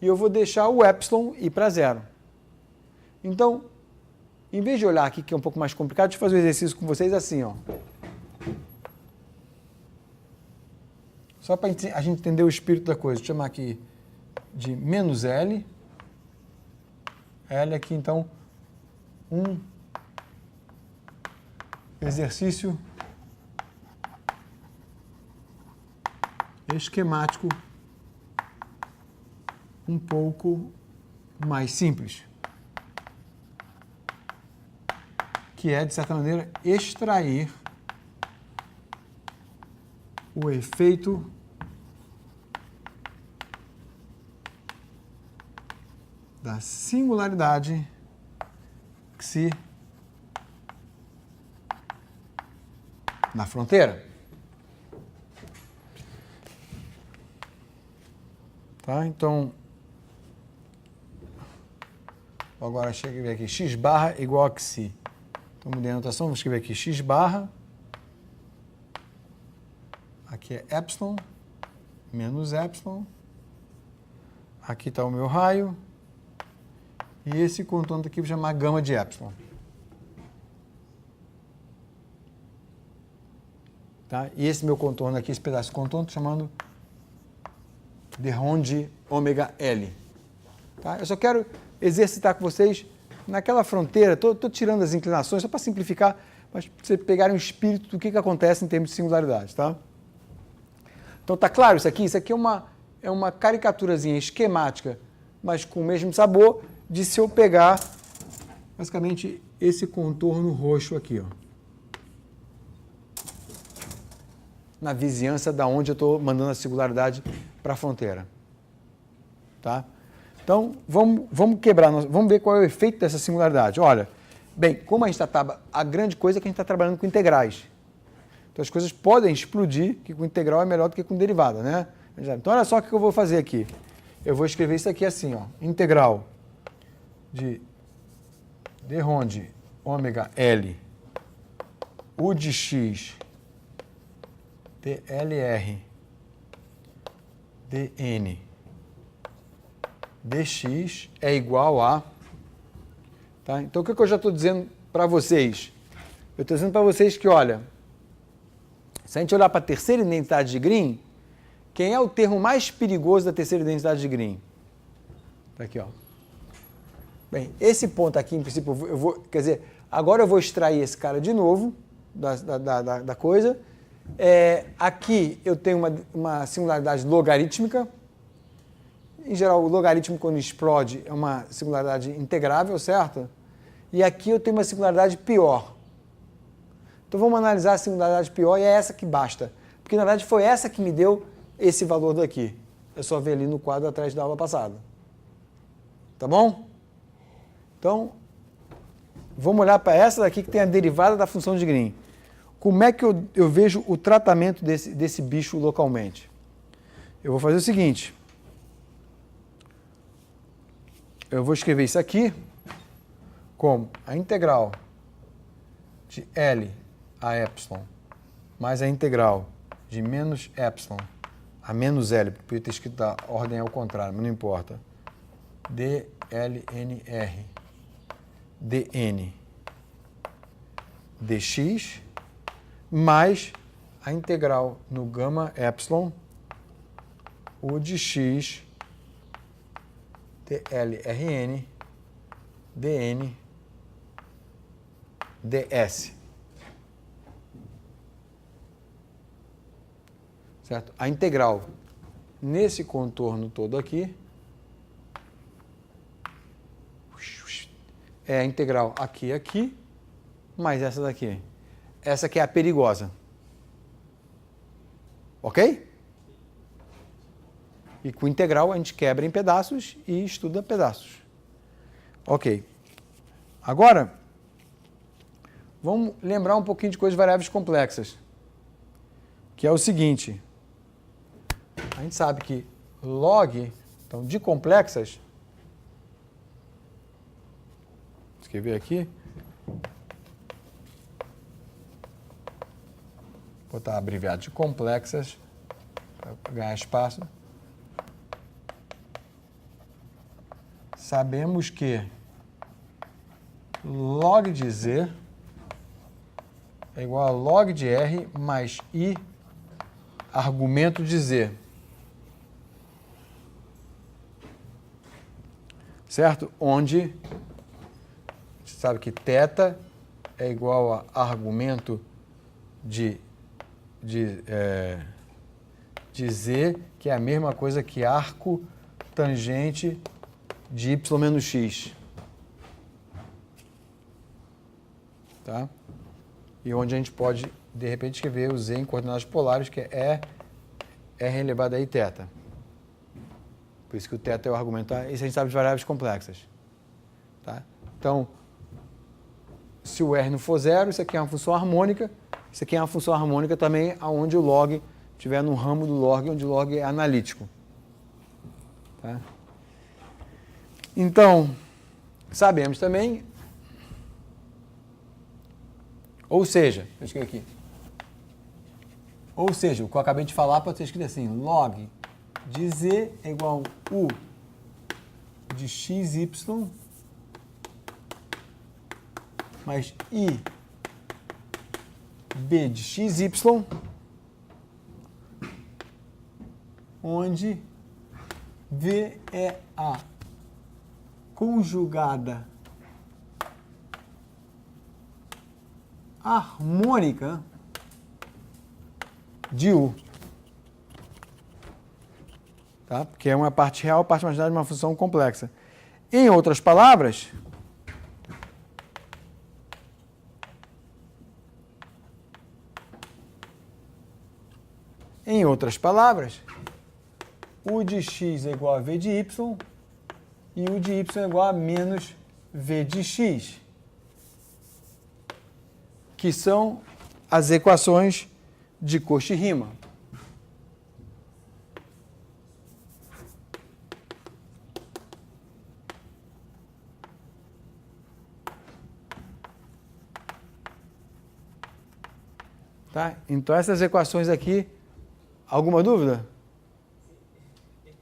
E eu vou deixar o epsilon ir para zero. Então, em vez de olhar aqui, que é um pouco mais complicado, deixa eu fazer o exercício com vocês assim, ó. Só para a gente entender o espírito da coisa. Vou chamar aqui de menos L. L aqui, então, um exercício esquemático um pouco mais simples, que é, de certa maneira, extrair o efeito da singularidade Xi na fronteira. Tá? Então, agora chega a escrever aqui x barra igual a Xi. Então, mudei a anotação, vou escrever aqui x barra. Aqui é epsilon, menos epsilon. Aqui está o meu raio. E esse contorno aqui eu vou chamar gama de epsilon. Tá? E esse meu contorno aqui, esse pedaço de contorno, estou chamando de Ronde ômega L. Tá? Eu só quero exercitar com vocês naquela fronteira, estou tirando as inclinações só para simplificar, mas para vocês pegarem o espírito do que acontece em termos de singularidade. Tá? Então tá claro isso aqui? Isso aqui é uma caricaturazinha esquemática, mas com o mesmo sabor, de se eu pegar basicamente esse contorno roxo aqui, ó, na vizinhança da onde eu estou mandando a singularidade para a fronteira. Tá? Então, vamos quebrar, vamos ver qual é o efeito dessa singularidade. Olha, bem, como a gente está, a grande coisa é que a gente está trabalhando com integrais. Então, as coisas podem explodir, que com integral é melhor do que com derivada, né? Então, olha só o que eu vou fazer aqui. Eu vou escrever isso aqui assim, ó, integral de d Ronde ômega L, U de x, dLr, dN, dx é igual a... Tá? Então, o que eu já estou dizendo para vocês? Eu estou dizendo para vocês que, olha, se a gente olhar para a terceira identidade de Green, quem é o termo mais perigoso da terceira identidade de Green? Está aqui, ó. Bem, esse ponto aqui, em princípio, eu vou, quer dizer, agora eu vou extrair esse cara de novo da coisa. Aqui eu tenho uma singularidade logarítmica. Em geral, o logaritmo, quando explode, é uma singularidade integrável, certo? E aqui eu tenho uma singularidade pior. Então vamos analisar a singularidade pior e é essa que basta. Porque, na verdade, foi essa que me deu esse valor daqui. É só ver ali no quadro atrás da aula passada. Tá bom? Então, vamos olhar para essa daqui que tem a derivada da função de Green. Como é que eu vejo o tratamento desse bicho localmente? Eu vou fazer o seguinte. Eu vou escrever isso aqui como a integral de L a epsilon mais a integral de menos epsilon a menos L, podia ter escrito a ordem ao contrário, mas não importa, dlnr dn dx mais a integral no gama epsilon U de x dlrn dn ds. Certo? A integral nesse contorno todo aqui é a integral aqui, aqui, mais essa daqui. Essa aqui é a perigosa. Ok? E com integral a gente quebra em pedaços e estuda pedaços. Ok. Agora, vamos lembrar um pouquinho de coisas variáveis complexas. Que é o seguinte. A gente sabe que log, então, de complexas, vou escrever aqui, vou botar abreviado de complexas, para ganhar espaço. Sabemos que log de Z é igual a log de R mais I argumento de Z. Certo? Onde a gente sabe que θ é igual a argumento de Z, que é a mesma coisa que arco tangente de y menos x. Tá? E onde a gente pode, de repente, escrever o Z em coordenadas polares, que é R elevado a I θ. Por isso que o θ é o argumento. Tá? Isso a gente sabe de variáveis complexas. Tá? Então, se o R não for zero, isso aqui é uma função harmônica. Isso aqui é uma função harmônica também, onde o log estiver no ramo do log, onde o log é analítico. Tá? Então, sabemos também, ou seja, eu escrevi aqui, ou seja, o que eu acabei de falar pode ser escrito assim, log de Z é igual a U de XY mais I B de XY, onde V é a conjugada harmônica de U. Tá? Porque é uma parte real, parte imaginária de uma função complexa. Em outras palavras, U de x é igual a V de y e U de y é igual a menos V de x, que são as equações de Cauchy-Riemann. Tá? Então, essas equações aqui, alguma dúvida? El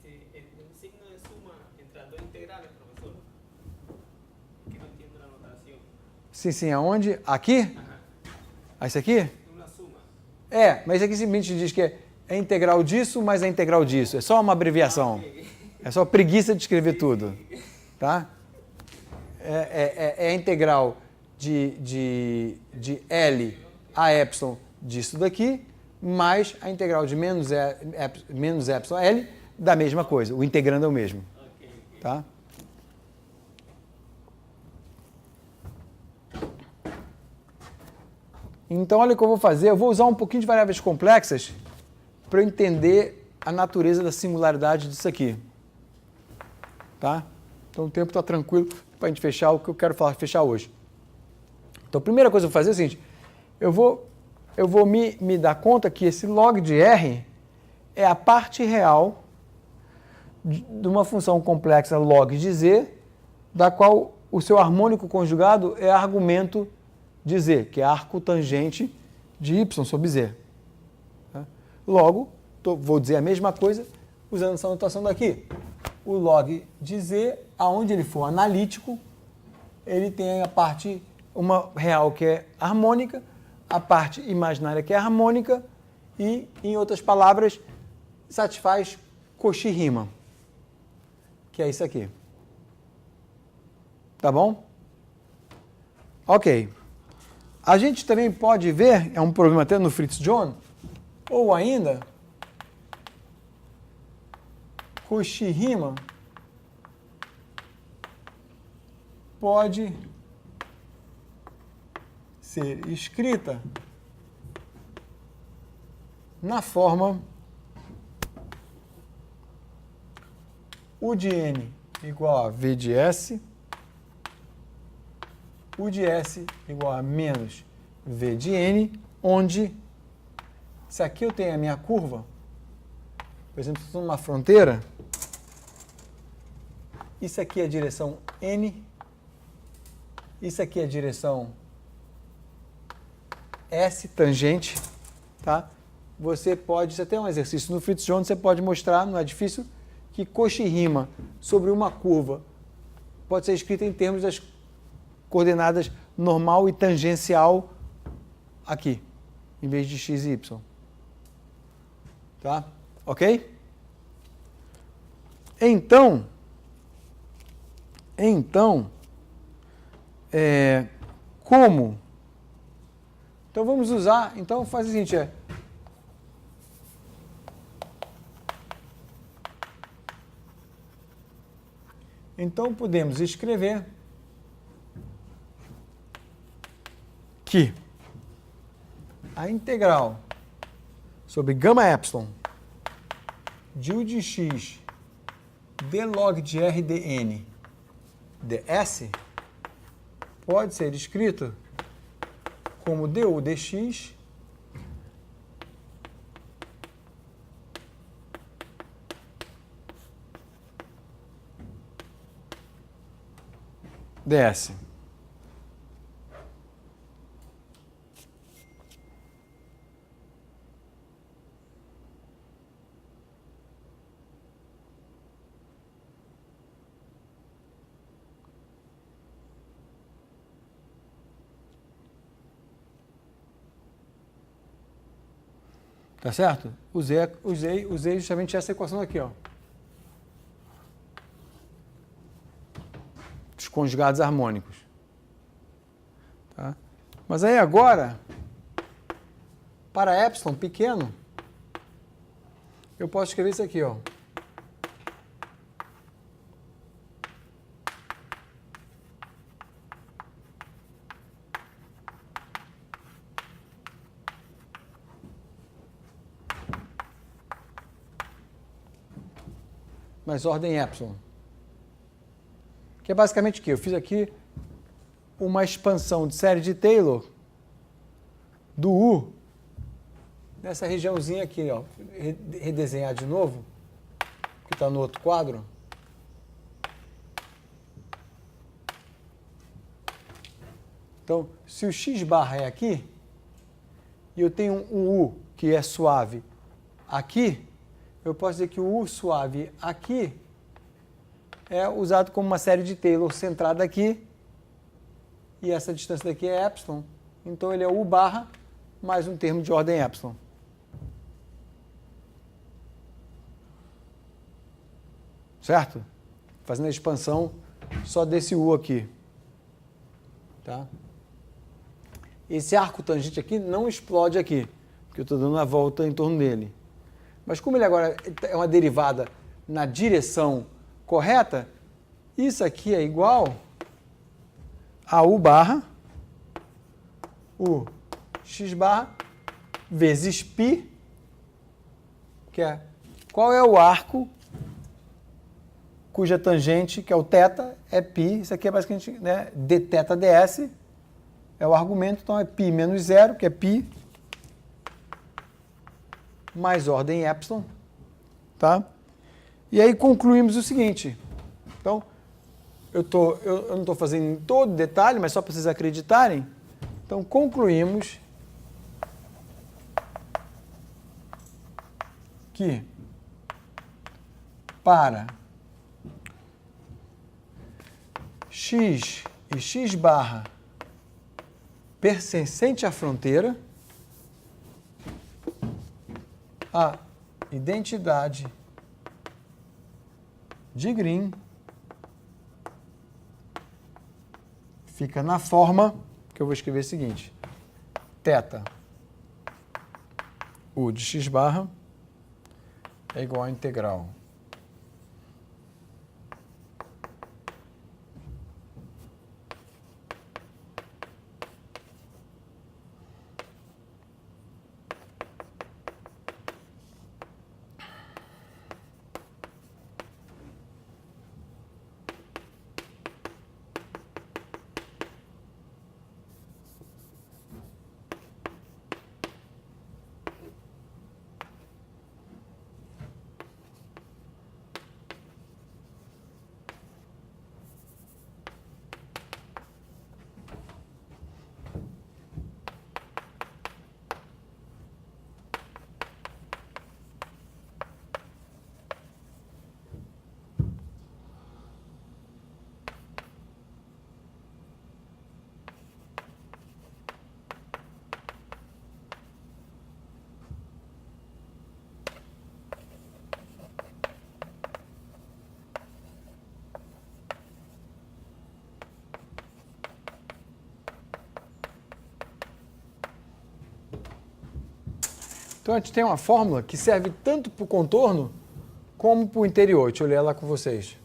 signo de suma entre as duas integrales, professor, que não entendo a notação. Sim, aonde? Aqui? Ah, isso aqui? Uma suma. É, mas aqui simplesmente diz que é integral disso mais a integral disso. É só uma abreviação. É só preguiça de escrever tudo. Tá? É a integral de L a epsilon disso daqui, mais a integral de menos epsilon L da mesma coisa. O integrando é o mesmo. Tá? Então, olha o que eu vou fazer. Eu vou usar um pouquinho de variáveis complexas para eu entender a natureza da singularidade disso aqui. Tá? Então, o tempo está tranquilo para a gente fechar o que eu quero fechar hoje. Então, a primeira coisa que eu vou fazer é o seguinte. Eu vou me dar conta que esse log de R é a parte real de uma função complexa log de Z, da qual o seu harmônico conjugado é argumento de Z, que é arco tangente de Y sobre Z. Tá? Logo, vou dizer a mesma coisa usando essa notação daqui. O log de z, aonde ele for analítico, ele tem a parte, uma real que é harmônica, a parte imaginária que é harmônica e, em outras palavras, satisfaz Cauchy-Riemann, que é isso aqui. Tá bom? Ok. A gente também pode ver, é um problema até no Fritz John, ou ainda, Cauchy-Riemann pode ser escrita na forma U de N igual a V de S, U de S igual a menos V de N, onde, se aqui eu tenho a minha curva, por exemplo, se eu estou numa fronteira, isso aqui é a direção N, isso aqui é a direção S, tangente, tá? Você pode, isso até é um exercício no Fritz John, você pode mostrar, não é difícil, que Cauchy-Riemann sobre uma curva pode ser escrita em termos das coordenadas normal e tangencial aqui, em vez de x e y. Tá? Ok? Então, como? Então vamos usar, então faz o seguinte, então podemos escrever que a integral sobre gama epsilon de U de x d log de R dn ds pode ser escrito como du dx ds. Tá certo? Usei justamente essa equação aqui, ó. Dos conjugados harmônicos. Tá? Mas aí agora, para epsilon pequeno, eu posso escrever isso aqui, ó. Mas ordem epsilon. Que é basicamente o quê? Eu fiz aqui uma expansão de série de Taylor do U nessa regiãozinha aqui, ó. Redesenhar de novo, que está no outro quadro. Então, se o x barra é aqui, e eu tenho um U que é suave aqui, eu posso dizer que o U suave aqui é usado como uma série de Taylor centrada aqui, e essa distância daqui é epsilon, então ele é U barra mais um termo de ordem epsilon. Certo? Fazendo a expansão só desse U aqui. Tá? Esse arco tangente aqui não explode aqui, porque eu estou dando a volta em torno dele. Mas como ele agora é uma derivada na direção correta, isso aqui é igual a U barra, U x barra, vezes π, que é qual é o arco cuja tangente, que é o θ, é π. Isso aqui é basicamente, né, dθ ds, é o argumento, então é π menos 0, que é π, mais ordem epsilon, tá? E aí concluímos o seguinte. Então, eu não estou fazendo em todo detalhe, mas só para vocês acreditarem. Então, concluímos que para x e x barra pertencente à fronteira, a identidade de Green fica na forma que eu vou escrever o seguinte: θ U de x barra é igual a integral Então, a gente tem uma fórmula que serve tanto para o contorno como para o interior. Deixa eu ler ela com vocês.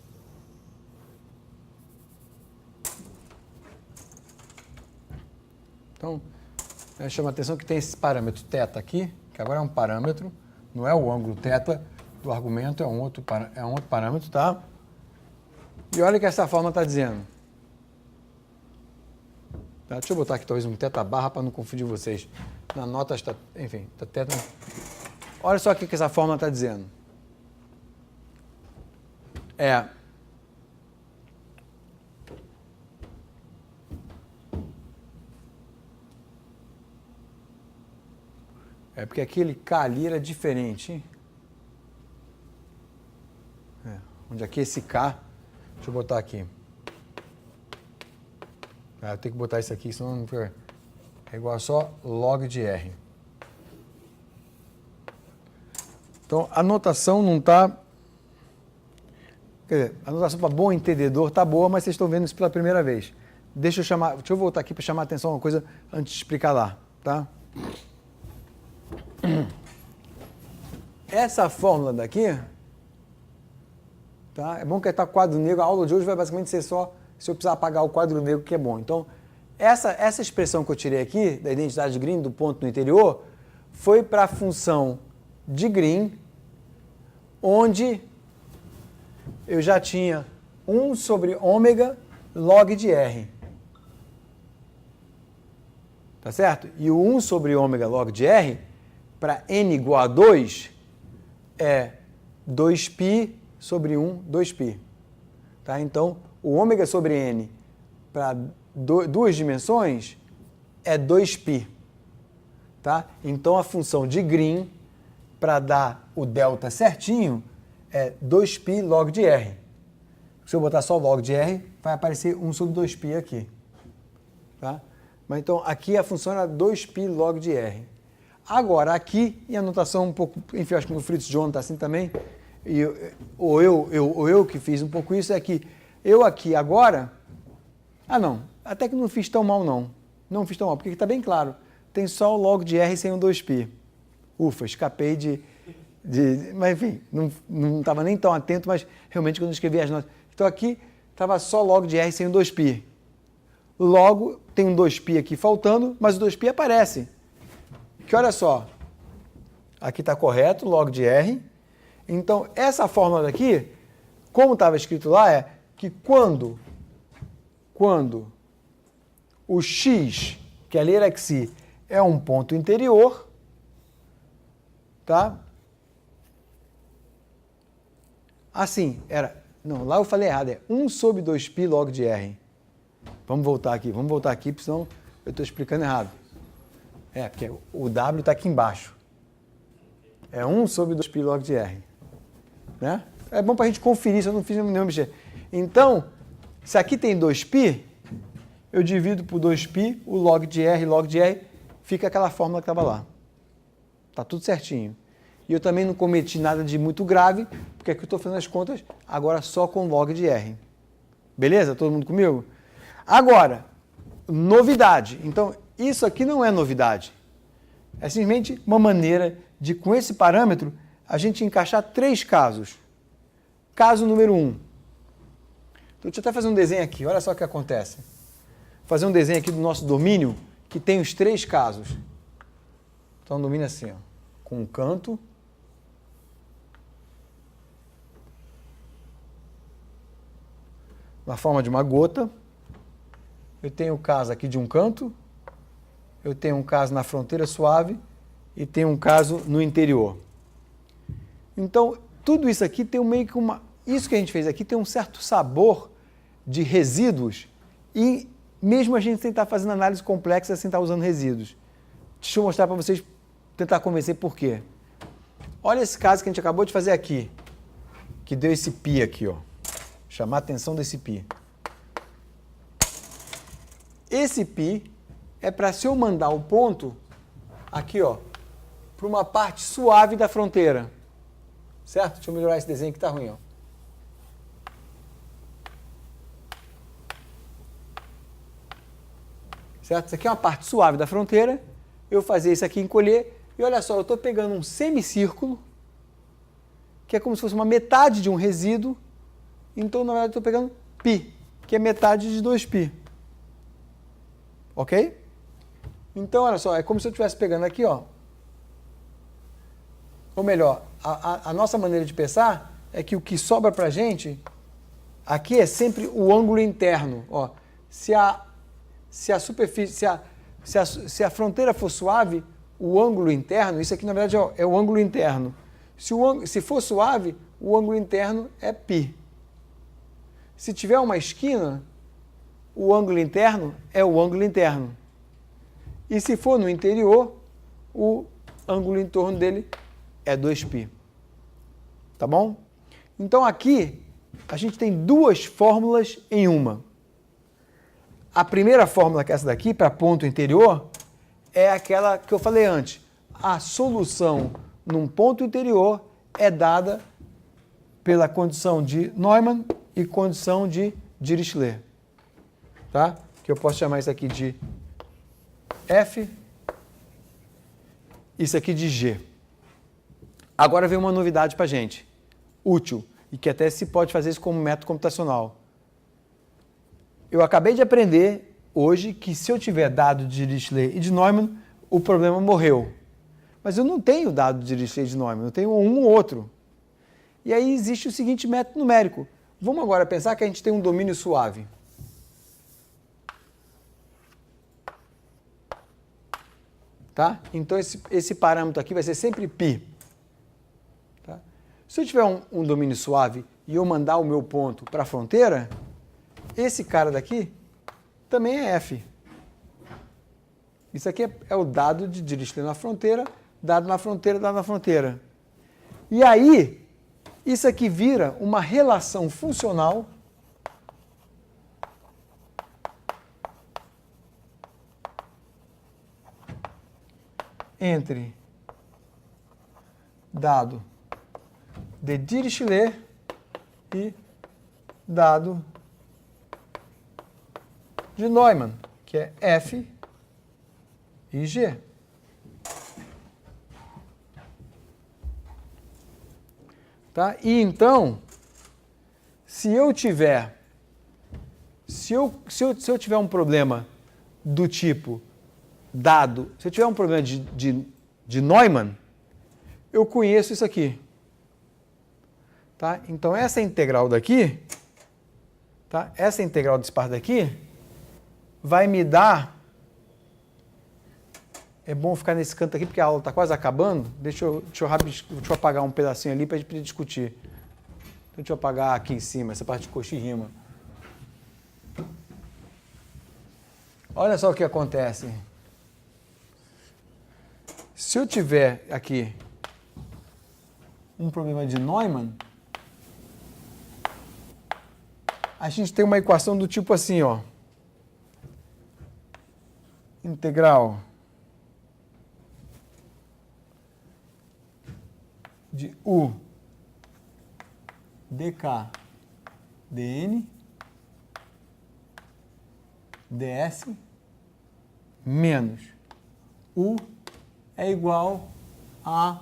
Então, chama a atenção que tem esse parâmetro θ aqui, que agora é um parâmetro, não é o ângulo θ do argumento, é um outro parâmetro, tá? E olha o que essa fórmula está dizendo. Tá? Deixa eu botar aqui talvez um θ barra para não confundir vocês. Na nota está, enfim, está θ. Olha só o que essa fórmula está dizendo. É porque aquele K ali era diferente, hein? Onde aqui esse K, deixa eu botar aqui. Eu tenho que botar isso aqui, senão não fica. É igual a só log de R. Então, a notação não está... Quer dizer, a notação para bom entendedor está boa, mas vocês estão vendo isso pela primeira vez. Deixa eu voltar aqui para chamar a atenção a uma coisa antes de explicar lá, tá? Essa fórmula daqui, tá? É bom que está quadro negro. A aula de hoje vai basicamente ser só se eu precisar apagar o quadro negro, que é bom. Então, essa expressão que eu tirei aqui, da identidade de Green, do ponto no interior, foi para a função de Green, onde eu já tinha 1 sobre ômega log de R. Tá certo? E o 1 sobre ômega log de R, para n igual a 2, é 2π sobre 1, 2π. Tá? Então, o ômega sobre n para duas dimensões é 2π. Tá? Então, a função de Green, para dar o delta certinho, é 2π log de R. Se eu botar só log de R, vai aparecer 1 sobre 2π aqui. Tá? Mas então, aqui a função era 2π log de R. Agora, aqui, e a notação um pouco, enfim, acho que no Fritz John está assim também, ou eu que fiz um pouco isso, é que eu aqui agora... Ah, não, até que não fiz tão mal, não. Não fiz tão mal, porque está bem claro. Tem só o log de R sem o 2π. Ufa, escapei de... Mas, enfim, não estava nem tão atento, mas realmente quando eu escrevi as notas... Então, aqui estava só log de R sem o 2π. Logo, tem um 2π aqui faltando, mas o 2π aparece. Que olha só, aqui está correto, log de R. Então, essa fórmula daqui, como estava escrito lá, é que quando o x, que ali era xi, é um ponto interior, tá? Assim, era... Não, lá eu falei errado, é 1 sobre 2π log de R. Vamos voltar aqui, porque senão eu estou explicando errado. Porque o W está aqui embaixo. É 1 sobre 2π log de R. Né? É bom para a gente conferir se eu não fiz nenhum mexer. Então, se aqui tem 2π, eu divido por 2π, o log de R, fica aquela fórmula que estava lá. Está tudo certinho. E eu também não cometi nada de muito grave, porque aqui eu estou fazendo as contas agora só com log de R. Beleza? Todo mundo comigo? Agora, novidade. Então, isso aqui não é novidade. É simplesmente uma maneira de, com esse parâmetro, a gente encaixar 3 casos. Caso número 1. Então, deixa eu até fazer um desenho aqui. Olha só o que acontece. Vou fazer um desenho aqui do nosso domínio, que tem os 3 casos. Então, um domínio assim, ó, com um canto, na forma de uma gota. Eu tenho o caso aqui de um canto, eu tenho um caso na fronteira suave e tenho um caso no interior. Então, tudo isso aqui tem meio que uma... Isso que a gente fez aqui tem um certo sabor de resíduos e mesmo a gente sem estar fazendo análise complexa, sem estar usando resíduos. Deixa eu mostrar para vocês, tentar convencer por quê. Olha esse caso que a gente acabou de fazer aqui, que deu esse π aqui, ó. Chamar a atenção desse π. Esse π é para se eu mandar o ponto aqui, ó, para uma parte suave da fronteira. Certo? Deixa eu melhorar esse desenho que está ruim, ó. Certo? Isso aqui é uma parte suave da fronteira. Eu fazer isso aqui encolher. E olha só, eu estou pegando um semicírculo, que é como se fosse uma metade de um resíduo. Então, na verdade, eu estou pegando π, que é metade de 2π. Ok? Então, olha só, é como se eu estivesse pegando aqui, ó. Ou melhor, a nossa maneira de pensar é que o que sobra para a gente aqui é sempre o ângulo interno. Ó, se a superfície, se a fronteira for suave, o ângulo interno, isso aqui na verdade é o ângulo interno. Se for suave, o ângulo interno é π. Se tiver uma esquina, o ângulo interno é o ângulo interno. E se for no interior, o ângulo em torno dele é 2π. Tá bom? Então aqui a gente tem 2 fórmulas em uma. A primeira fórmula, que é essa daqui, para ponto interior, é aquela que eu falei antes. A solução num ponto interior é dada pela condição de Neumann e condição de Dirichlet. Tá? Que eu posso chamar isso aqui de F, isso aqui de G. Agora vem uma novidade para a gente, útil, e que até se pode fazer isso como método computacional. Eu acabei de aprender hoje que se eu tiver dado de Dirichlet e de Neumann, o problema morreu. Mas eu não tenho dado de Dirichlet e de Neumann, eu tenho um ou outro. E aí existe o seguinte método numérico. Vamos agora pensar que a gente tem um domínio suave. Tá? Então esse parâmetro aqui vai ser sempre π. Tá? Se eu tiver um domínio suave e eu mandar o meu ponto para a fronteira, esse cara daqui também é F. Isso aqui é o dado de Dirichlet na fronteira, dado na fronteira, dado na fronteira. E aí, isso aqui vira uma relação funcional entre dado de Dirichlet e dado de Neumann, que é F e G. Tá? E então, se eu tiver um problema do tipo dado, se eu tiver um problema de Neumann, eu conheço isso aqui. Tá? Então, essa integral daqui, tá? Essa integral desse par daqui, vai me dar... É bom ficar nesse canto aqui, porque a aula está quase acabando. Deixa eu apagar um pedacinho ali para a gente poder discutir. Então, deixa eu apagar aqui em cima, essa parte de coxa e rima. Olha só o que acontece. Se eu tiver aqui um problema de Neumann, a gente tem uma equação do tipo assim, ó. Integral de U dk dn ds menos U é igual a,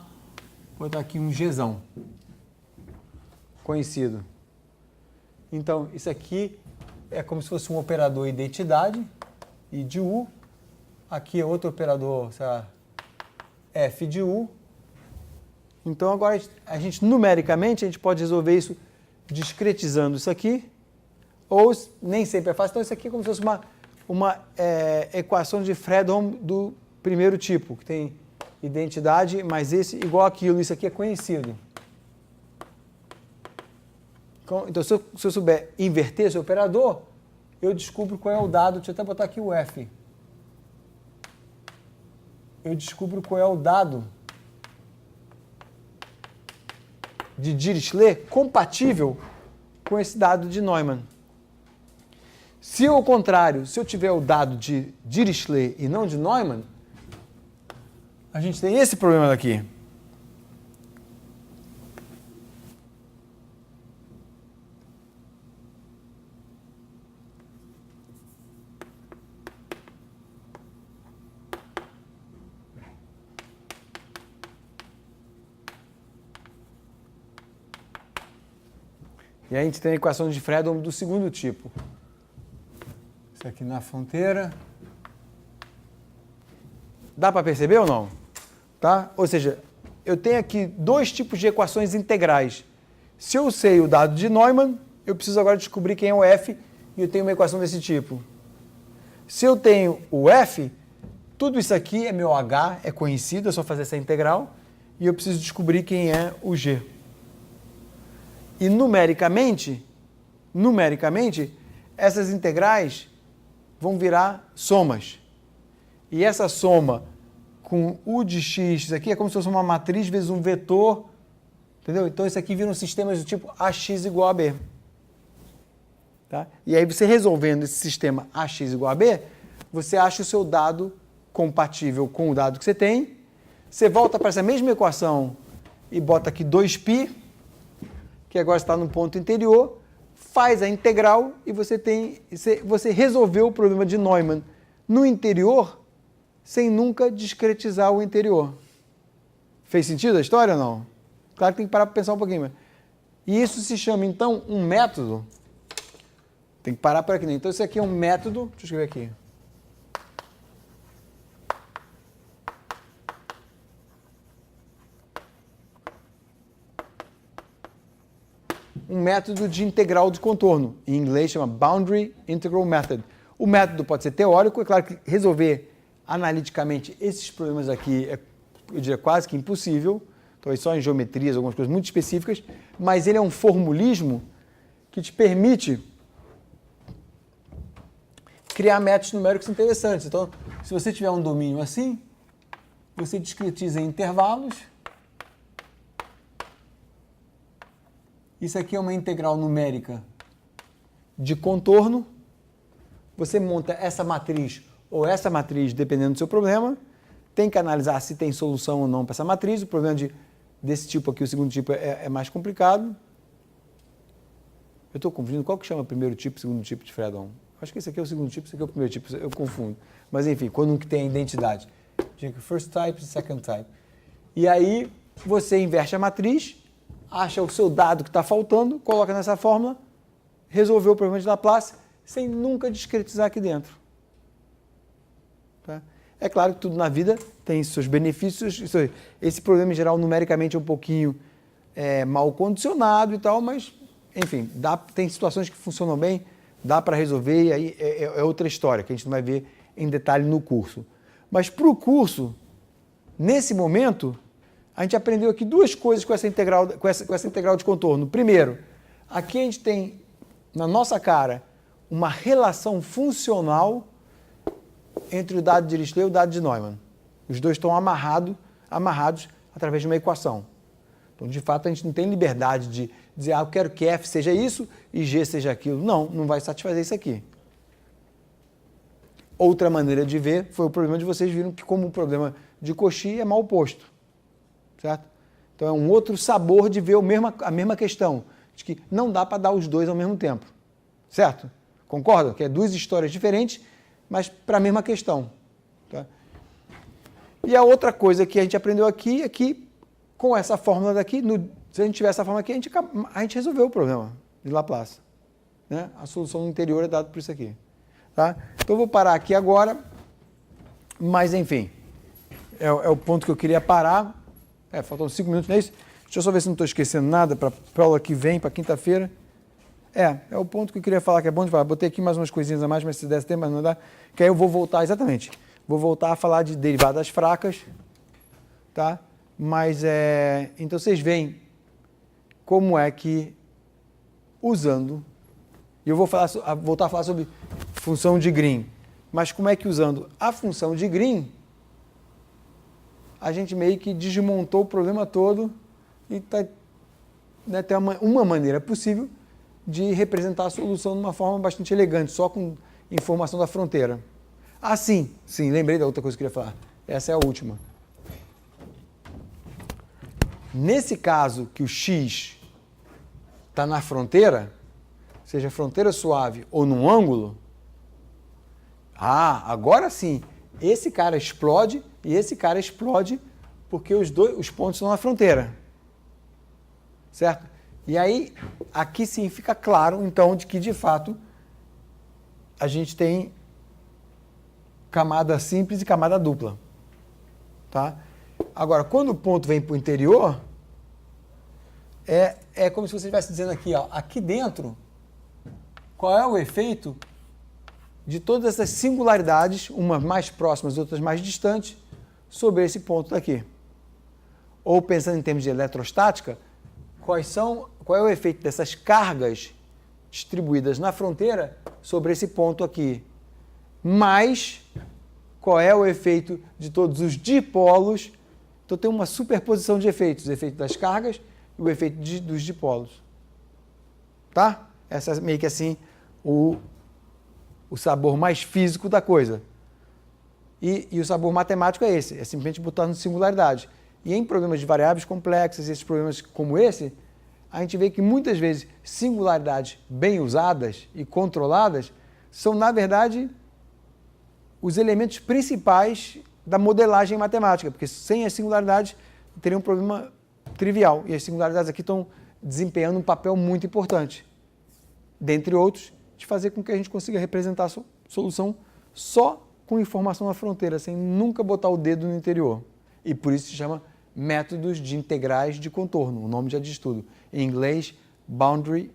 vou botar aqui um Gzão conhecido. Então, isso aqui é como se fosse um operador identidade I de U. Aqui é outro operador, sei lá, F de U. Então, agora, numericamente, a gente pode resolver isso discretizando isso aqui, ou nem sempre é fácil. Então, isso aqui é como se fosse uma equação de Fredholm do primeiro tipo, que tem identidade mais esse igual aquilo. Isso aqui é conhecido. Então, se eu souber inverter esse operador, eu descubro qual é o dado. Deixa eu até botar aqui o F. Eu descubro qual é o dado de Dirichlet compatível com esse dado de Neumann. Se ao contrário, se eu tiver o dado de Dirichlet e não de Neumann, a gente tem esse problema daqui. E aí a gente tem a equação de Fredholm do segundo tipo. Isso aqui na fronteira. Dá para perceber ou não? Tá? Ou seja, eu tenho aqui dois tipos de equações integrais. Se eu sei o dado de Neumann, eu preciso agora descobrir quem é o F e eu tenho uma equação desse tipo. Se eu tenho o F, tudo isso aqui é meu H, é conhecido, é só fazer essa integral, e eu preciso descobrir quem é o G. E numericamente, essas integrais vão virar somas. E essa soma com U de x, isso aqui é como se fosse uma matriz vezes um vetor, entendeu? Então isso aqui vira um sistema do tipo AX igual a B. Tá? E aí você resolvendo esse sistema AX igual a B, você acha o seu dado compatível com o dado que você tem, você volta para essa mesma equação e bota aqui 2π, que agora está no ponto interior, faz a integral e você resolveu o problema de Neumann no interior sem nunca discretizar o interior. Fez sentido a história ou não? Claro que tem que parar para pensar um pouquinho. E isso se chama, então, um método. Tem que parar por aqui. Então, isso aqui é um método. Deixa eu escrever aqui. Um método de integral de contorno. Em inglês chama Boundary Integral Method. O método pode ser teórico, é claro que resolver analiticamente esses problemas aqui é, eu diria, quase que impossível, talvez só em geometrias, algumas coisas muito específicas, mas ele é um formulismo que te permite criar métodos numéricos interessantes. Então, se você tiver um domínio assim, você discretiza em intervalos. Isso aqui é uma integral numérica de contorno. Você monta essa matriz ou essa matriz, dependendo do seu problema. Tem que analisar se tem solução ou não para essa matriz. O problema desse tipo aqui, o segundo tipo, é mais complicado. Eu estou confundindo qual que chama primeiro tipo e segundo tipo de Fredholm. Acho que esse aqui é o segundo tipo, esse aqui é o primeiro tipo, eu confundo. Mas enfim, quando um que tem a identidade. First type e second type. E aí você inverte a matriz, acha o seu dado que está faltando, coloca nessa fórmula, resolveu o problema de Laplace, sem nunca discretizar aqui dentro. Tá? É claro que tudo na vida tem seus benefícios. Esse problema, em geral, numericamente é um pouquinho mal condicionado e tal, mas, enfim, tem situações que funcionam bem, dá para resolver, e aí é outra história, que a gente não vai ver em detalhe no curso. Mas para o curso, nesse momento, a gente aprendeu aqui duas coisas com essa integral de contorno. Primeiro, aqui a gente tem, na nossa cara, uma relação funcional entre o dado de Dirichlet e o dado de Neumann. Os dois estão amarrados através de uma equação. Então, de fato, a gente não tem liberdade de dizer, eu quero que F seja isso e G seja aquilo. Não, não vai satisfazer isso aqui. Outra maneira de ver foi o problema de vocês viram que como o problema de Cauchy é mal posto, certo? Então é um outro sabor de ver a mesma questão, de que não dá para dar os dois ao mesmo tempo, certo? Concordam? Que é duas histórias diferentes, mas para a mesma questão. Tá? E a outra coisa que a gente aprendeu aqui é que com essa fórmula daqui, se a gente tiver essa fórmula aqui, a gente resolveu o problema de Laplace. Né? A solução interior é dada por isso aqui. Tá? Então eu vou parar aqui agora, mas enfim, é o ponto que eu queria parar. Faltam 5 minutos, não é isso? Deixa eu só ver se não estou esquecendo nada para a aula que vem, para quinta-feira. É o ponto que eu queria falar, que é bom de falar. Botei aqui mais umas coisinhas a mais, mas se desse tempo, mas não dá. Que aí eu vou voltar, exatamente, vou voltar a falar de derivadas fracas, tá? Mas, então vocês veem como é que, usando, e eu vou voltar a falar sobre função de Green, mas como é que usando a função de Green, a gente meio que desmontou o problema todo e tem uma maneira possível de representar a solução de uma forma bastante elegante, só com informação da fronteira. Ah, sim, lembrei da outra coisa que eu queria falar. Essa é a última. Nesse caso que o X está na fronteira, seja fronteira suave ou num ângulo, agora sim, esse cara explode e esse cara explode porque os pontos estão na fronteira. Certo? E aí, aqui sim fica claro, então, de que, de fato, a gente tem camada simples e camada dupla. Tá? Agora, quando o ponto vem para o interior, é como se você estivesse dizendo aqui, aqui dentro, qual é o efeito de todas essas singularidades, umas mais próximas, outras mais distantes, sobre esse ponto daqui. Ou pensando em termos de eletrostática, qual é o efeito dessas cargas distribuídas na fronteira sobre esse ponto aqui? Mais qual é o efeito de todos os dipolos? Então tem uma superposição de efeitos, o efeito das cargas e o efeito dos dipolos. Tá? Essa é meio que assim o sabor mais físico da coisa. E o sabor matemático é esse, é simplesmente botar no singularidade. E em problemas de variáveis complexas, esses problemas como esse, a gente vê que muitas vezes singularidades bem usadas e controladas são, na verdade, os elementos principais da modelagem matemática, porque sem as singularidades teria um problema trivial. E as singularidades aqui estão desempenhando um papel muito importante, dentre outros, de fazer com que a gente consiga representar a solução só com informação na fronteira, sem nunca botar o dedo no interior. E por isso se chama métodos de integrais de contorno, o nome já diz tudo. Em inglês, Boundary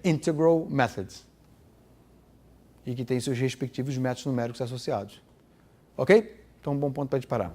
Integral Methods. E que tem seus respectivos métodos numéricos associados. Ok? Então, um bom ponto para a gente parar.